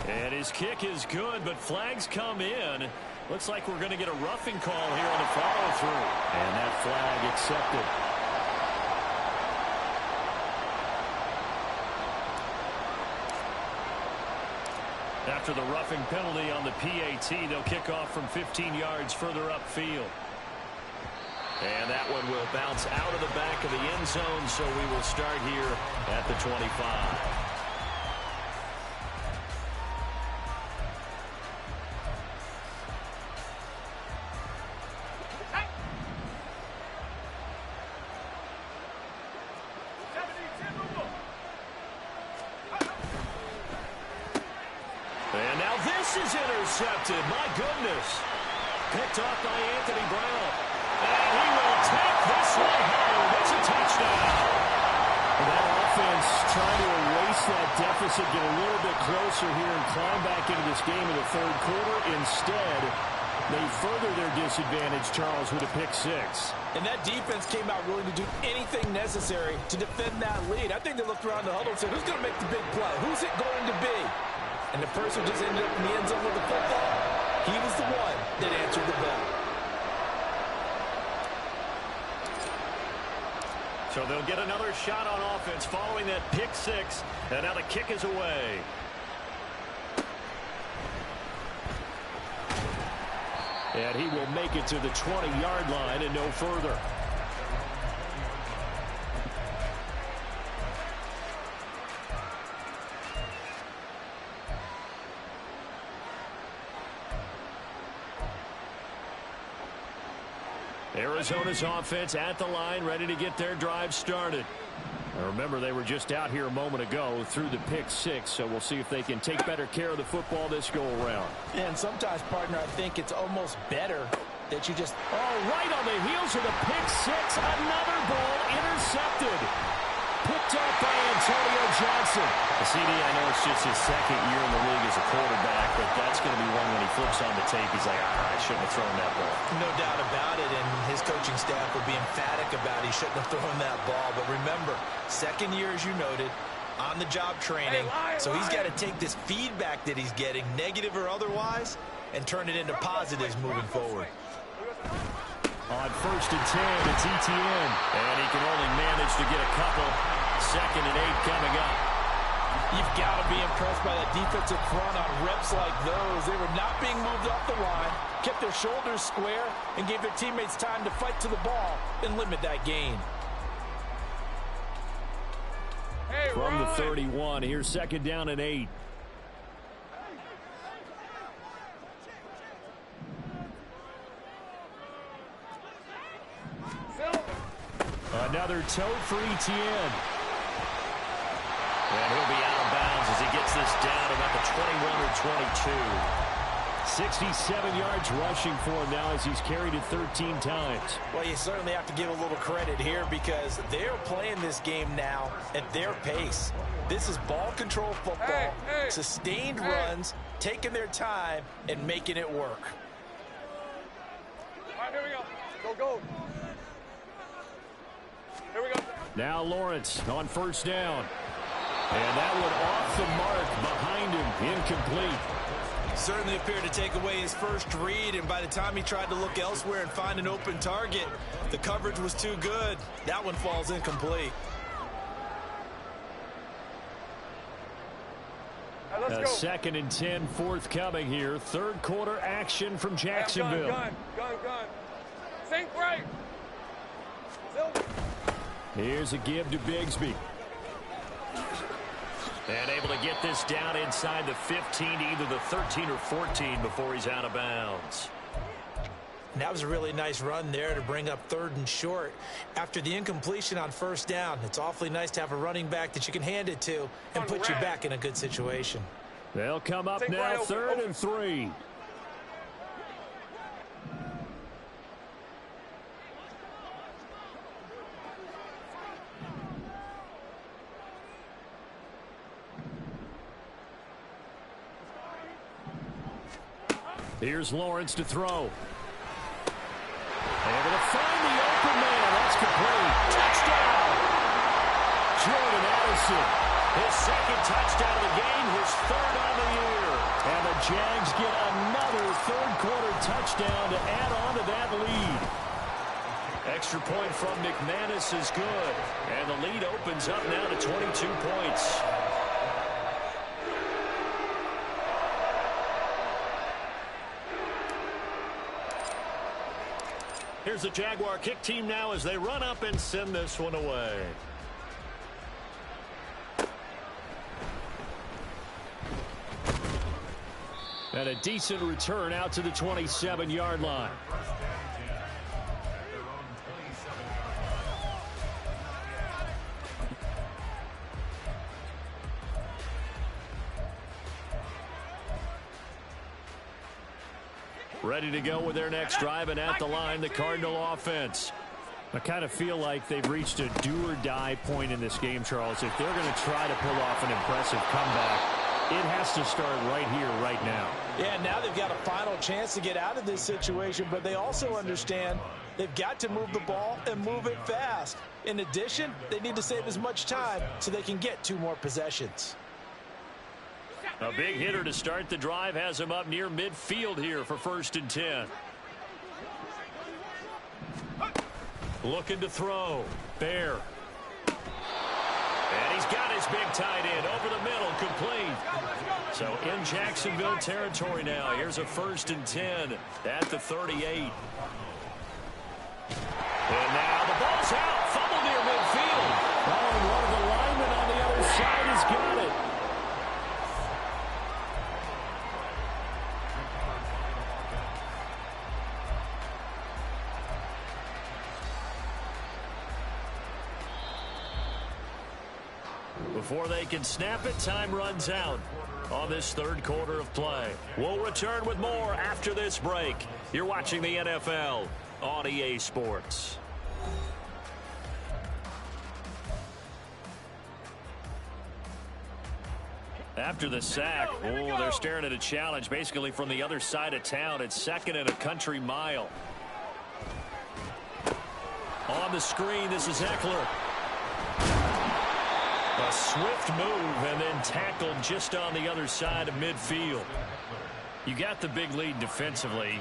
[SPEAKER 1] And his kick is good, but flags come in. Looks like we're going to get a roughing call here on the follow-through. And that flag accepted. After the roughing penalty on the PAT, they'll kick off from 15 yards further upfield. And that one will bounce out of the back of the end zone, so we will start here at the 25. Is intercepted. My goodness. Picked off by Anthony Brown. And he will take this one home. It's a touchdown. That offense trying to erase that deficit, get a little bit closer here and climb back into this game in the third quarter. Instead, they further their disadvantage, Charles, with a pick six.
[SPEAKER 3] And that defense came out willing to do anything necessary to defend that lead. I think they looked around the huddle and said, who's going to make the big play? Who's it going to be? And the person who just ended up in the end zone with the football, he was the one that answered the bell.
[SPEAKER 1] So they'll get another shot on offense following that pick six. And now the kick is away. And he will make it to the 20-yard line and no further. Arizona's offense at the line, ready to get their drive started. Now remember, they were just out here a moment ago through the pick six, so we'll see if they can take better care of the football this go-around.
[SPEAKER 3] And sometimes, partner, I think it's almost better that you just...
[SPEAKER 1] Oh, right on the heels of the pick six, another ball intercepted. Picked up by Antonio Johnson. The CD, I know it's just his second year in the league as a quarterback, but that's going to be one when he flips on the tape. He's like, I shouldn't have thrown that ball.
[SPEAKER 3] No doubt about it, and his coaching staff will be emphatic about he shouldn't have thrown that ball. But remember, second year, as you noted, on-the-job training. So he's got to take this feedback that he's getting, negative or otherwise, and turn it into positives moving forward.
[SPEAKER 1] On 1st and 10, it's ETN. And he can only manage to get a couple. 2nd and 8 coming up.
[SPEAKER 3] You've got to be impressed by that defensive front on reps like those. They were not being moved off the line, kept their shoulders square, and gave their teammates time to fight to the ball and limit that gain.
[SPEAKER 1] From the 31, here's 2nd down and 8. Another toe for ETN. And he'll be out of bounds as he gets this down about the 21 or 22. 67 yards rushing for him now as he's carried it 13 times.
[SPEAKER 3] Well, you certainly have to give a little credit here because they're playing this game now at their pace. This is ball control football, sustained runs, taking their time, and making it work.
[SPEAKER 2] All right, here we go. Go. Here we go.
[SPEAKER 1] Now Lawrence on first down. And that one off the mark behind him, incomplete.
[SPEAKER 3] Certainly appeared to take away his first read, and by the time he tried to look elsewhere and find an open target, the coverage was too good. That one falls incomplete.
[SPEAKER 2] Let's go.
[SPEAKER 1] 2nd and 10 forthcoming here. Third quarter action from Jacksonville.
[SPEAKER 2] Gun. Sink right.
[SPEAKER 1] Here's a give to Bigsby. And able to get this down inside the 15, either the 13 or 14 before he's out of bounds.
[SPEAKER 3] And that was a really nice run there to bring up 3rd and short. After the incompletion on first down, it's awfully nice to have a running back that you can hand it to and put you back in a good situation.
[SPEAKER 1] They'll come up now, 3rd and 3. Here's Lawrence to throw. Able to find the open man. That's complete. Touchdown! Jordan Addison. His 2nd touchdown of the game, his 3rd on the year. And the Jags get another third quarter touchdown to add on to that lead. Extra point from McManus is good. And the lead opens up now to 22 points. Here's the Jaguar kick team now as they run up and send this one away. And a decent return out to the 27-yard line. Ready to go with their next drive, and at the line, the Cardinal offense. I kind of feel like they've reached a do-or-die point in this game, Charles. If they're going to try to pull off an impressive comeback, it has to start right here, right now.
[SPEAKER 3] Yeah, now they've got a final chance to get out of this situation, but they also understand they've got to move the ball and move it fast. In addition, they need to save as much time so they can get 2 more possessions.
[SPEAKER 1] A big hitter to start the drive has him up near midfield here for 1st and 10. Looking to throw. Bear. And he's got his big tight end over the middle, complete. So in Jacksonville territory now. Here's a 1st and 10 at the 38. And now the ball's out. Fumble near midfield. Oh, and one of the linemen on the other side has got it. Before they can snap it, time runs out on this third quarter of play. We'll return with more after this break. You're watching the NFL on EA Sports. After the sack, they're staring at a challenge basically from the other side of town. It's 2nd and a country mile. On the screen, this is Eckler. A swift move and then tackled just on the other side of midfield. You got the big lead defensively.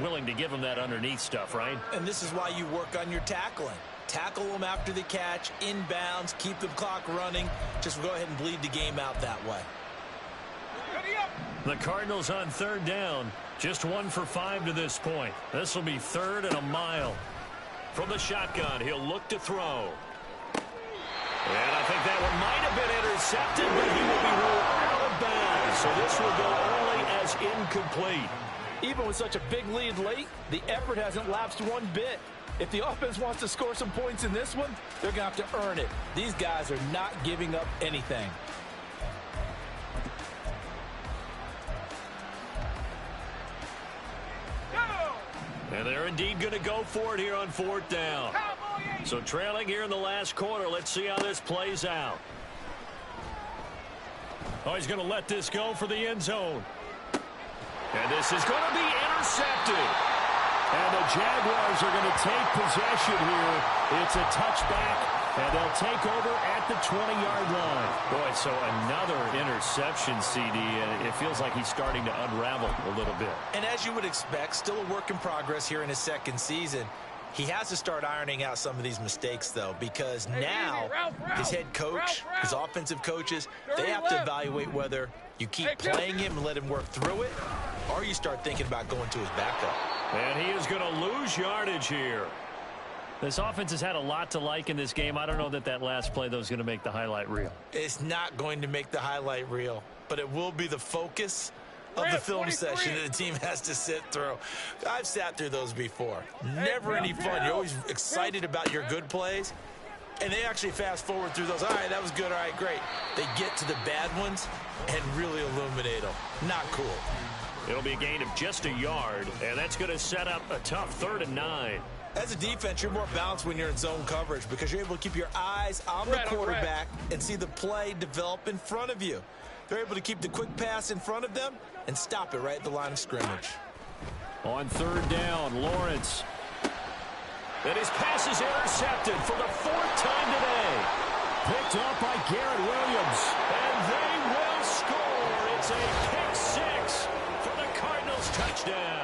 [SPEAKER 1] Willing to give them that underneath stuff, right?
[SPEAKER 3] And this is why you work on your tackling. Tackle them after the catch, inbounds, keep the clock running. Just go ahead and bleed the game out that way.
[SPEAKER 1] The Cardinals on 3rd down. Just 1 for 5 to this point. This will be 3rd and a mile. From the shotgun, he'll look to throw. And I think that one might have been intercepted, but he will be ruled out of bounds. So this will go only as incomplete.
[SPEAKER 4] Even with such a big lead late, the effort hasn't lapsed one bit. If the offense wants to score some points in this one, they're going to have to earn it. These guys are not giving up anything.
[SPEAKER 1] And they're indeed going to go for it here on 4th down. So trailing here in the last quarter. Let's see how this plays out. Oh, he's going to let this go for the end zone. And this is going to be intercepted. And the Jaguars are going to take possession here. It's a touchback, and they'll take over at the 20-yard line. Boy, so another interception, CD, and it feels like he's starting to unravel a little bit.
[SPEAKER 3] And as you would expect, still a work in progress here in his second season. He has to start ironing out some of these mistakes, though, because now his head coach, his offensive coaches, they have to evaluate whether you keep playing him and let him work through it, or you start thinking about going to his backup.
[SPEAKER 1] And he is going to lose yardage here. This offense has had a lot to like in this game. I don't know that that last play, though, is going to make the highlight reel.
[SPEAKER 3] It's not going to make the highlight reel, but it will be the focus of the film session that the team has to sit through. I've sat through those before. Never any fun. You're always excited about your good plays, and they actually fast forward through those. All right, that was good. All right, great. They get to the bad ones and really illuminate them. Not cool.
[SPEAKER 1] It'll be a gain of just a yard, and that's going to set up a tough 3rd and 9.
[SPEAKER 3] As a defense, you're more balanced when you're in zone coverage because you're able to keep your eyes on the quarterback and see the play develop in front of you. They're able to keep the quick pass in front of them and stop it right at the line of scrimmage.
[SPEAKER 1] On 3rd down, Lawrence. And his pass is intercepted for the 4th time today. Picked up by Garrett Williams. And they will score. It's a pick 6 for the Cardinals touchdown.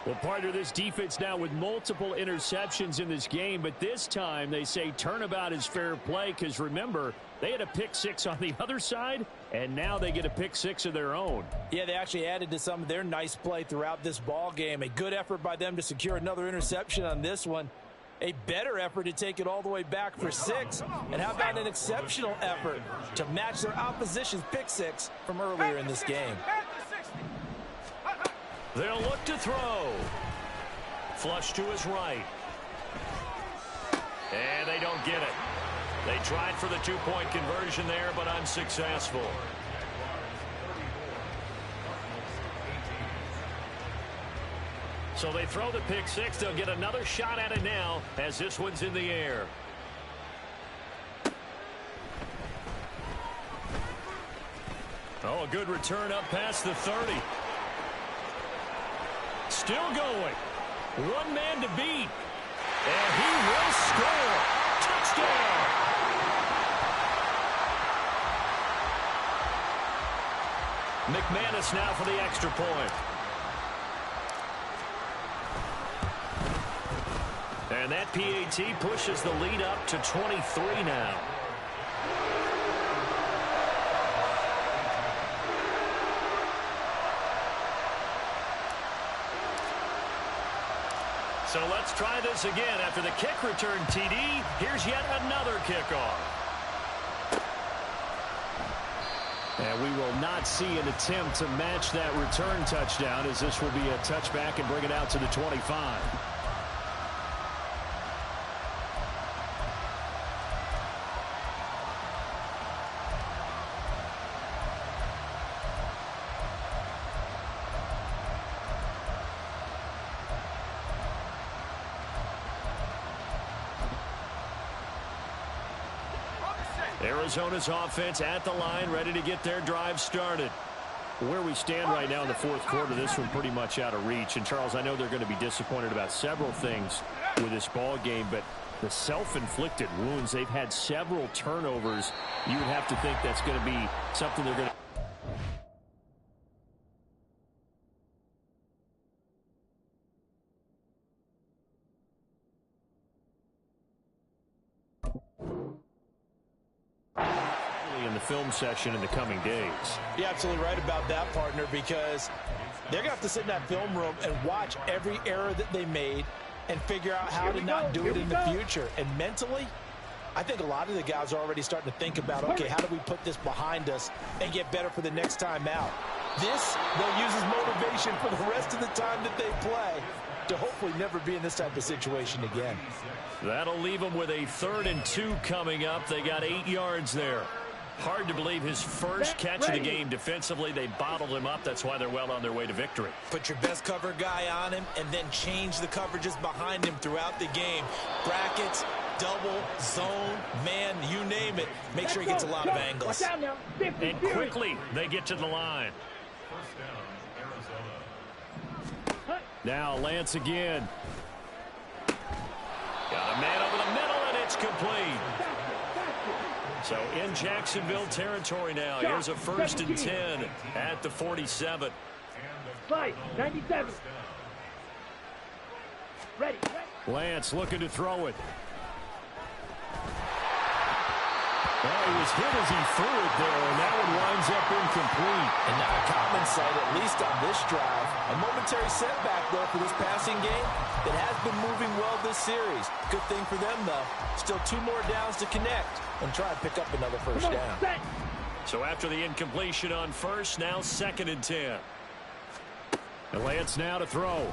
[SPEAKER 1] Well, partner, this defense now with multiple interceptions in this game, but this time they say turnabout is fair play because, remember, they had a pick 6 on the other side, and now they get a pick 6 of their own.
[SPEAKER 4] Yeah, they actually added to some of their nice play throughout this ball game. A good effort by them to secure another interception on this one. A better effort to take it all the way back for 6. And how about an exceptional effort to match their opposition's pick 6 from earlier in this game?
[SPEAKER 1] They'll look to throw. Flush to his right. And they don't get it. They tried for the 2-point conversion there, but unsuccessful. So they throw the pick 6. They'll get another shot at it now as this one's in the air. Oh, a good return up past the 30. Still going. One man to beat. And he will score. Touchdown. McManus now for the extra point. And that PAT pushes the lead up to 23 now. So let's try this again. After the kick return TD, here's yet another kickoff. And we will not see an attempt to match that return touchdown, as this will be a touchback and bring it out to the 25. Arizona's offense at the line, ready to get their drive started. Where we stand right now in the 4th quarter, this one pretty much out of reach. And, Charles, I know they're going to be disappointed about several things with this ball game, but the self-inflicted wounds, they've had several turnovers. You would have to think that's going to be something they're going to... film session in the coming days.
[SPEAKER 4] You're absolutely right about that, partner, because they're going to have to sit in that film room and watch every error that they made and figure out how to not do it in the future. And mentally, I think a lot of the guys are already starting to think about, okay, how do we put this behind us and get better for the next time out? This, they'll use as motivation for the rest of the time that they play to hopefully never be in this type of situation again.
[SPEAKER 1] That'll leave them with a 3rd and 2 coming up. They got 8 yards there. Hard to believe his first catch of the game defensively. They bottled him up. That's why they're well on their way to victory.
[SPEAKER 3] Put your best cover guy on him and then change the coverages behind him throughout the game. Brackets, double, zone, man, you name it. Make sure he gets a lot of angles.
[SPEAKER 1] And quickly they get to the line. Now Lance again. Got a man over the middle, and it's complete. So in Jacksonville territory now. Here's a 1st and 10 at the 47.
[SPEAKER 5] 97. Ready.
[SPEAKER 1] Lance looking to throw it. Well, he was hit as he threw it there, and that one winds up incomplete.
[SPEAKER 4] And not a common sight, at least on this drive. A momentary setback, though, for this passing game that has been moving well this series. Good thing for them, though. Still 2 more downs to connect and try and pick up another first down.
[SPEAKER 1] So after the incompletion on first, now 2nd and 10. And Lance now to throw.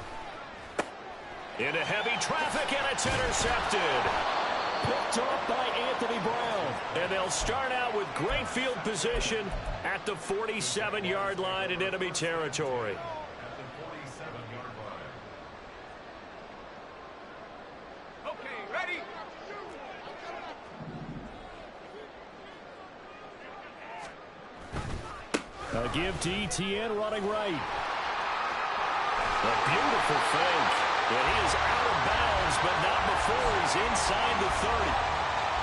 [SPEAKER 1] Into heavy traffic, and it's intercepted. Picked off by Anthony Brown. And they'll start out with great field position at the 47-yard line in enemy territory.
[SPEAKER 2] Okay, ready?
[SPEAKER 1] A give to ETN running right. A beautiful fake. And he is out of bounds, but not before he's inside the 30.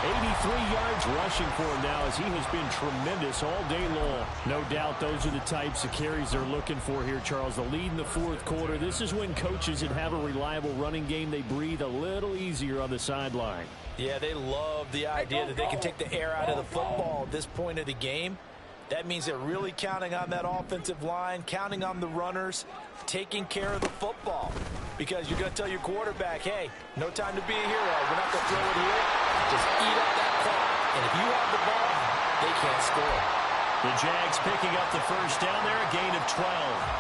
[SPEAKER 1] 83 yards rushing for him now, as he has been tremendous all day long. No doubt those are the types of carries they're looking for here, Charles. The lead in the 4th quarter. This is when coaches that have a reliable running game, they breathe a little easier on the sideline.
[SPEAKER 4] Yeah, they love the idea that they can take the air out of the football at this point of the game. That means they're really counting on that offensive line, counting on the runners, taking care of the football. Because you're going to tell your quarterback, hey, no time to be a hero. We're not going to throw it here. Just eat up that clock. And if you have the ball, they can't score.
[SPEAKER 1] The Jags picking up the first down there, a gain of 12.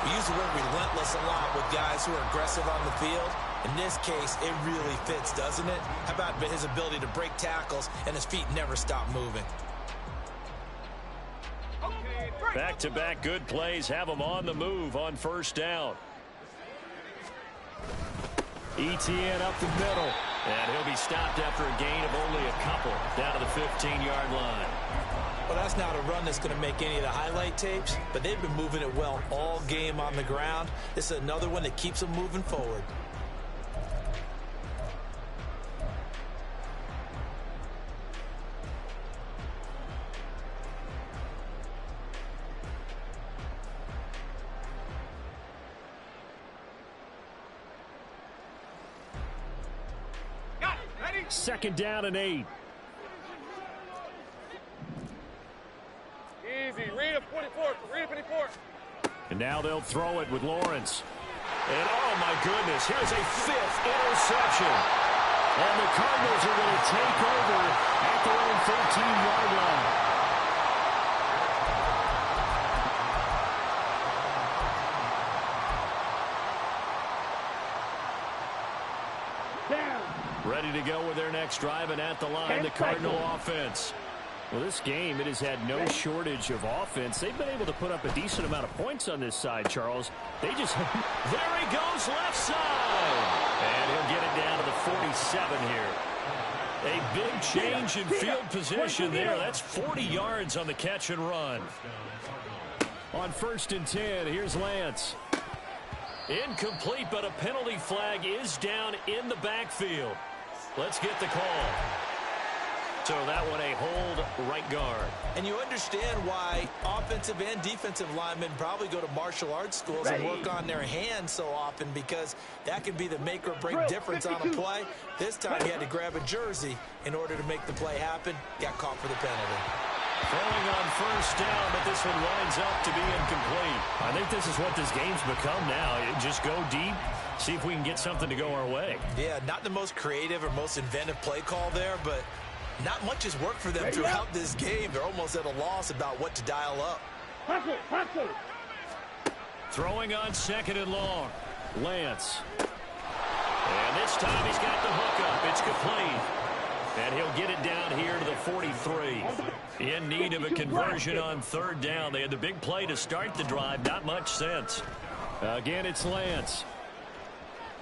[SPEAKER 3] We use the word relentless a lot with guys who are aggressive on the field. In this case, it really fits, doesn't it? How about his ability to break tackles and his feet never stop moving?
[SPEAKER 1] Back-to-back good plays have them on the move on first down. ETN up the middle. And he'll be stopped after a gain of only a couple down to the 15-yard line.
[SPEAKER 3] Well, that's not a run that's going to make any of the highlight tapes, but they've been moving it well all game on the ground. This is another one that keeps them moving forward.
[SPEAKER 1] Second down and 8.
[SPEAKER 2] Easy. Read a 44. Read a 54.
[SPEAKER 1] And now they'll throw it with Lawrence. And oh my goodness, here's a 5th interception. And the Cardinals are going to take over at their own 13-yard line. Ready to go with their next drive, and at the line, the Cardinal offense. Well, this game, it has had no shortage of offense. They've been able to put up a decent amount of points on this side, Charles. They just, there he goes, left side. And he'll get it down to the 47 here. A big change in field position there. That's 40 yards on the catch and run. On 1st and 10, here's Lance. Incomplete, but a penalty flag is down in the backfield. Let's get the call. So that one a hold right guard.
[SPEAKER 3] And you understand why offensive and defensive linemen probably go to martial arts schools and work on their hands so often, because that can be the make or break difference on a play. This time he had to grab a jersey in order to make the play happen. Got caught for the penalty.
[SPEAKER 1] Throwing on first down, but this one winds up to be incomplete. I think this is what this game's become now. Just go deep, see if we can get something to go our way.
[SPEAKER 3] Yeah, not the most creative or most inventive play call there, but not much has worked for them throughout this game. They're almost at a loss about what to dial up.
[SPEAKER 1] Throwing on 2nd and long. Lance. And this time he's got the hook up. It's complete. And he'll get it down here to the 43. In need of a conversion on third down. They had the big play to start the drive. Not much sense. Again, it's Lance.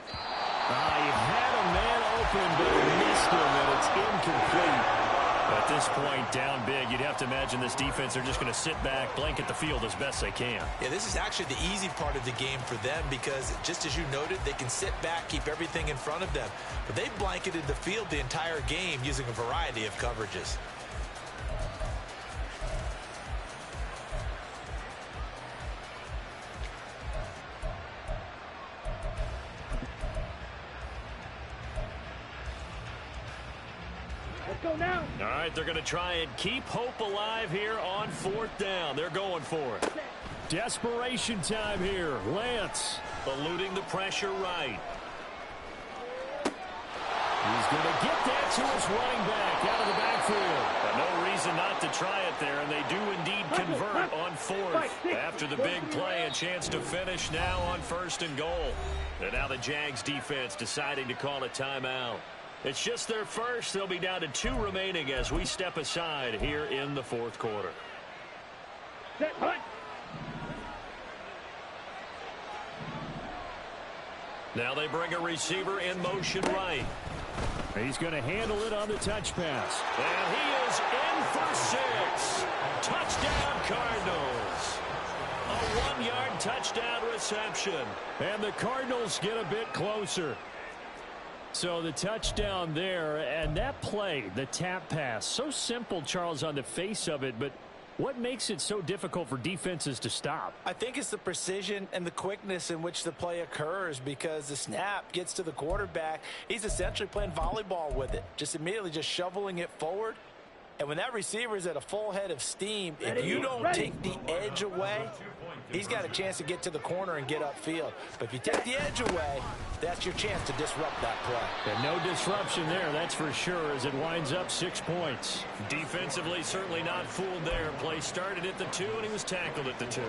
[SPEAKER 1] He had a man open, but he missed him, and it's incomplete. At this point, down big, you'd have to imagine this defense are just going to sit back, blanket the field as best they can.
[SPEAKER 3] Yeah, this is actually the easy part of the game for them because, just as you noted, they can sit back, keep everything in front of them. But they blanketed the field the entire game using a variety of coverages.
[SPEAKER 5] Let's go now.
[SPEAKER 1] All right, they're going to try and keep hope alive here on fourth down. They're going for it. Desperation time here. Lance eluding the pressure right. He's going to get that to his running back out of the backfield. But no reason not to try it there, and they do indeed convert on fourth. After the big play, a chance to finish now on first and goal. And now the Jags defense deciding to call a timeout. It's just their first. They'll be down to 2 remaining as we step aside here in the fourth quarter.
[SPEAKER 5] Set, hunt.
[SPEAKER 1] Now they bring a receiver in motion right. He's going to handle it on the touch pass. And he is in for 6. Touchdown, Cardinals. A 1-yard touchdown reception. And the Cardinals get a bit closer. So the touchdown there, and that play, the tap pass, so simple, Charles, on the face of it, but what makes it so difficult for defenses to stop?
[SPEAKER 4] I think it's the precision and the quickness in which the play occurs because the snap gets to the quarterback. He's essentially playing volleyball with it, just immediately just shoveling it forward. And when that receiver is at a full head of steam, if you don't take the edge away, he's got a chance to get to the corner and get upfield. But if you take the edge away, that's your chance to disrupt that play.
[SPEAKER 1] And no disruption there, that's for sure, as it winds up 6 points. Defensively, certainly not fooled there. Play started at the 2, and he was tackled at the 2.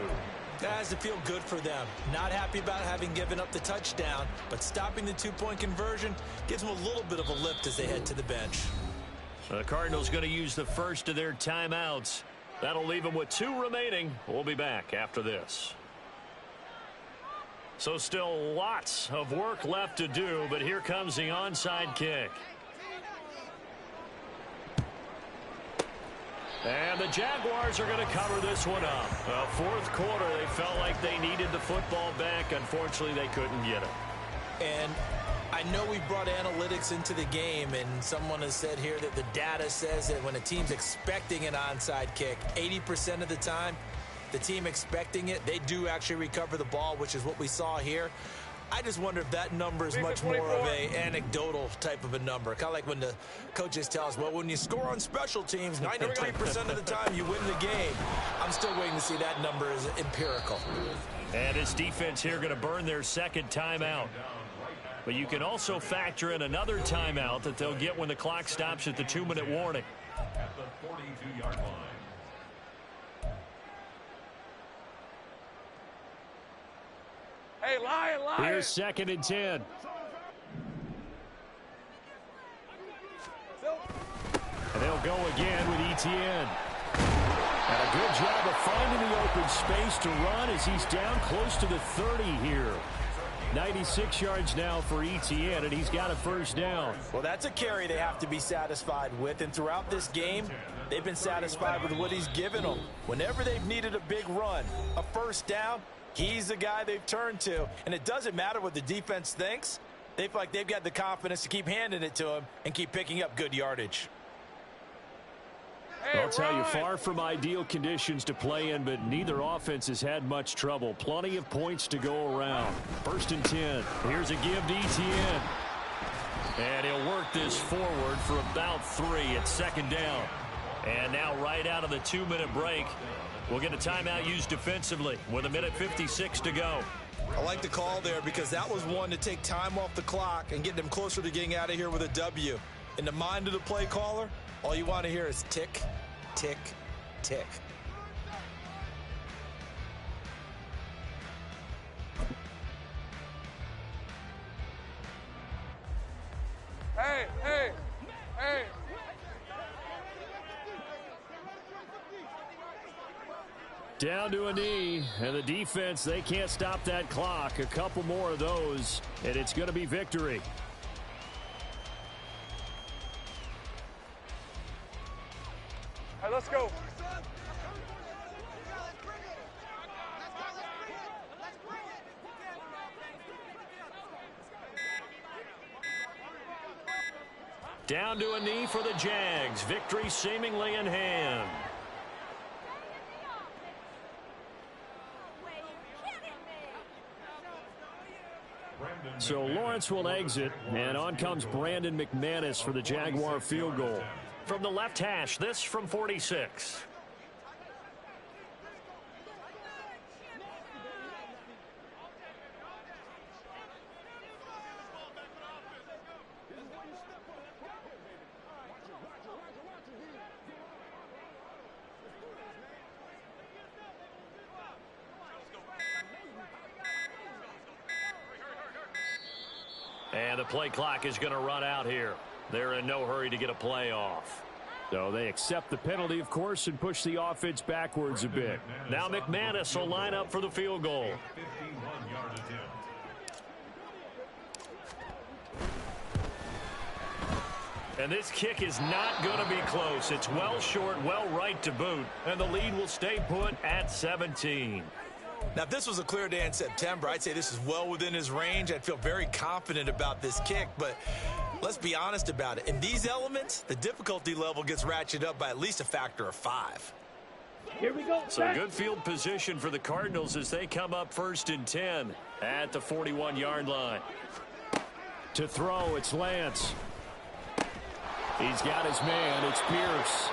[SPEAKER 3] That has to feel good for them. Not happy about having given up the touchdown, but stopping the 2-point conversion gives them a little bit of a lift as they head to the bench.
[SPEAKER 1] The Cardinals going to use the first of their timeouts. That'll leave them with 2 remaining. We'll be back after this. So still lots of work left to do, but here comes the onside kick. And the Jaguars are going to cover this one up. Fourth quarter, they felt like they needed the football back. Unfortunately, they couldn't get it.
[SPEAKER 3] And I know we brought analytics into the game, and someone has said here that the data says that when a team's expecting an onside kick, 80% of the time, the team expecting it, they do actually recover the ball, which is what we saw here. I just wonder if that number is much more of a anecdotal type of a number. Kind of like when the coaches tell us, well, when you score on special teams, 93% of the time you win the game. I'm still waiting to see that number is empirical.
[SPEAKER 1] And his defense here going to burn their second timeout. But you can also factor in another timeout that they'll get when the clock stops at the 2-minute warning.
[SPEAKER 6] At the 42-yard line.
[SPEAKER 2] Hey, Lion.
[SPEAKER 1] Here's 2nd and 10. And they'll go again with Etienne. And a good job of finding the open space to run as he's down close to the 30 here. 96 yards now for Etienne, and he's got a first down.
[SPEAKER 4] Well, that's a carry they have to be satisfied with, and throughout this game, they've been satisfied with what he's given them. Whenever they've needed a big run, a first down, he's the guy they've turned to. And it doesn't matter what the defense thinks. They feel like they've got the confidence to keep handing it to him and keep picking up good yardage.
[SPEAKER 2] Hey,
[SPEAKER 1] I'll tell you, far from ideal conditions to play in, but neither offense has had much trouble. Plenty of points to go around. 1st and 10. Here's a give to Etienne. And he'll work this forward for about 3 at 2nd down. And now right out of the 2-minute break, we'll get a timeout used defensively with 1:56 to go.
[SPEAKER 3] I like the call there because that was one to take time off the clock and get them closer to getting out of here with a W. In the mind of the play caller, all you want to hear is tick, tick, tick.
[SPEAKER 2] Hey.
[SPEAKER 1] Down to a knee, and the defense, they can't stop that clock. A couple more of those, and it's going to be victory.
[SPEAKER 2] All right, let's go.
[SPEAKER 1] Down to a knee for the Jags. Victory seemingly in hand. So Lawrence will exit, and on comes Brandon McManus for the Jaguar field goal. From the left hash, this from 46. And the play clock is going to run out here. They're in no hurry to get a play off. So they accept the penalty, of course, and push the offense backwards a bit. Now McManus will line up for the field goal.
[SPEAKER 6] 51-yard attempt.
[SPEAKER 1] And this kick is not going to be close. It's well short, well right to boot. And the lead will stay put at 17.
[SPEAKER 3] Now, if this was a clear day in September, I'd say this is well within his range. I'd feel very confident about this kick, but let's be honest about it. In these elements, the difficulty level gets ratcheted up by at least a factor of 5.
[SPEAKER 5] Here we go.
[SPEAKER 1] So good field position for the Cardinals as they come up 1st and 10 at the 41-yard line. To throw, it's Lance. He's got his man. It's Pierce.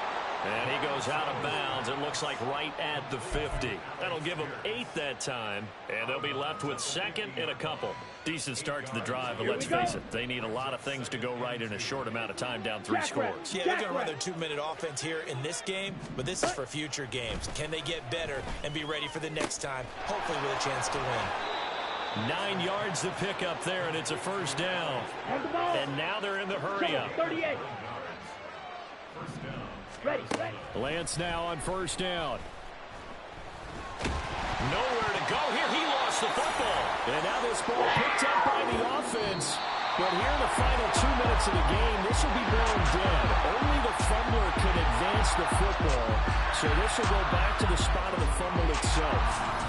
[SPEAKER 1] And he goes out of bounds. It looks like right at the 50. That'll give them 8 that time. And they'll be left with 2nd and a couple. Decent start to the drive, but let's face it, they need a lot of things to go right in a short amount of time, down 3 scores.
[SPEAKER 3] Yeah, they're going to run their 2-minute offense here in this game, but this is for future games. Can they get better and be ready for the next time, hopefully with a chance to win?
[SPEAKER 1] 9 yards to pick up there, and it's a 1st down. And now they're in the hurry-up.
[SPEAKER 5] 38.
[SPEAKER 6] First down.
[SPEAKER 5] Ready.
[SPEAKER 1] Lance now on 1st down. Nowhere to go here. He lost the football. And now this ball picked up by the offense. But here in the final 2 minutes of the game, this will be blown dead. Only the fumbler can advance the football. So this will go back to the spot of the fumble itself.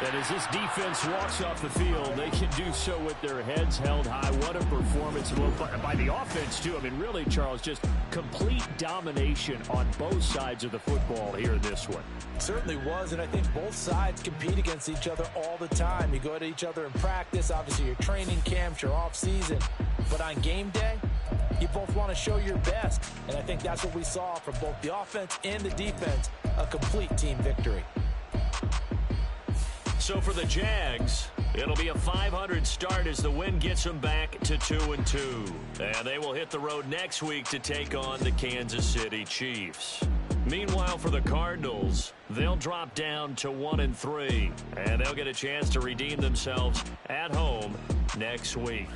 [SPEAKER 1] And as this defense walks off the field, they can do so with their heads held high. What a performance by the offense, too. I mean, really, Charles, just complete domination on both sides of the football here in this one.
[SPEAKER 4] It certainly was, and I think both sides compete against each other all the time. You go at each other in practice, obviously your training camps, your off-season. But on game day, you both want to show your best. And I think that's what we saw from both the offense and the defense, a complete team victory.
[SPEAKER 1] So for the Jags, it'll be a 500 start as the win gets them back to 2-2. And they will hit the road next week to take on the Kansas City Chiefs. Meanwhile, for the Cardinals, they'll drop down to 1-3. And they'll get a chance to redeem themselves at home next week.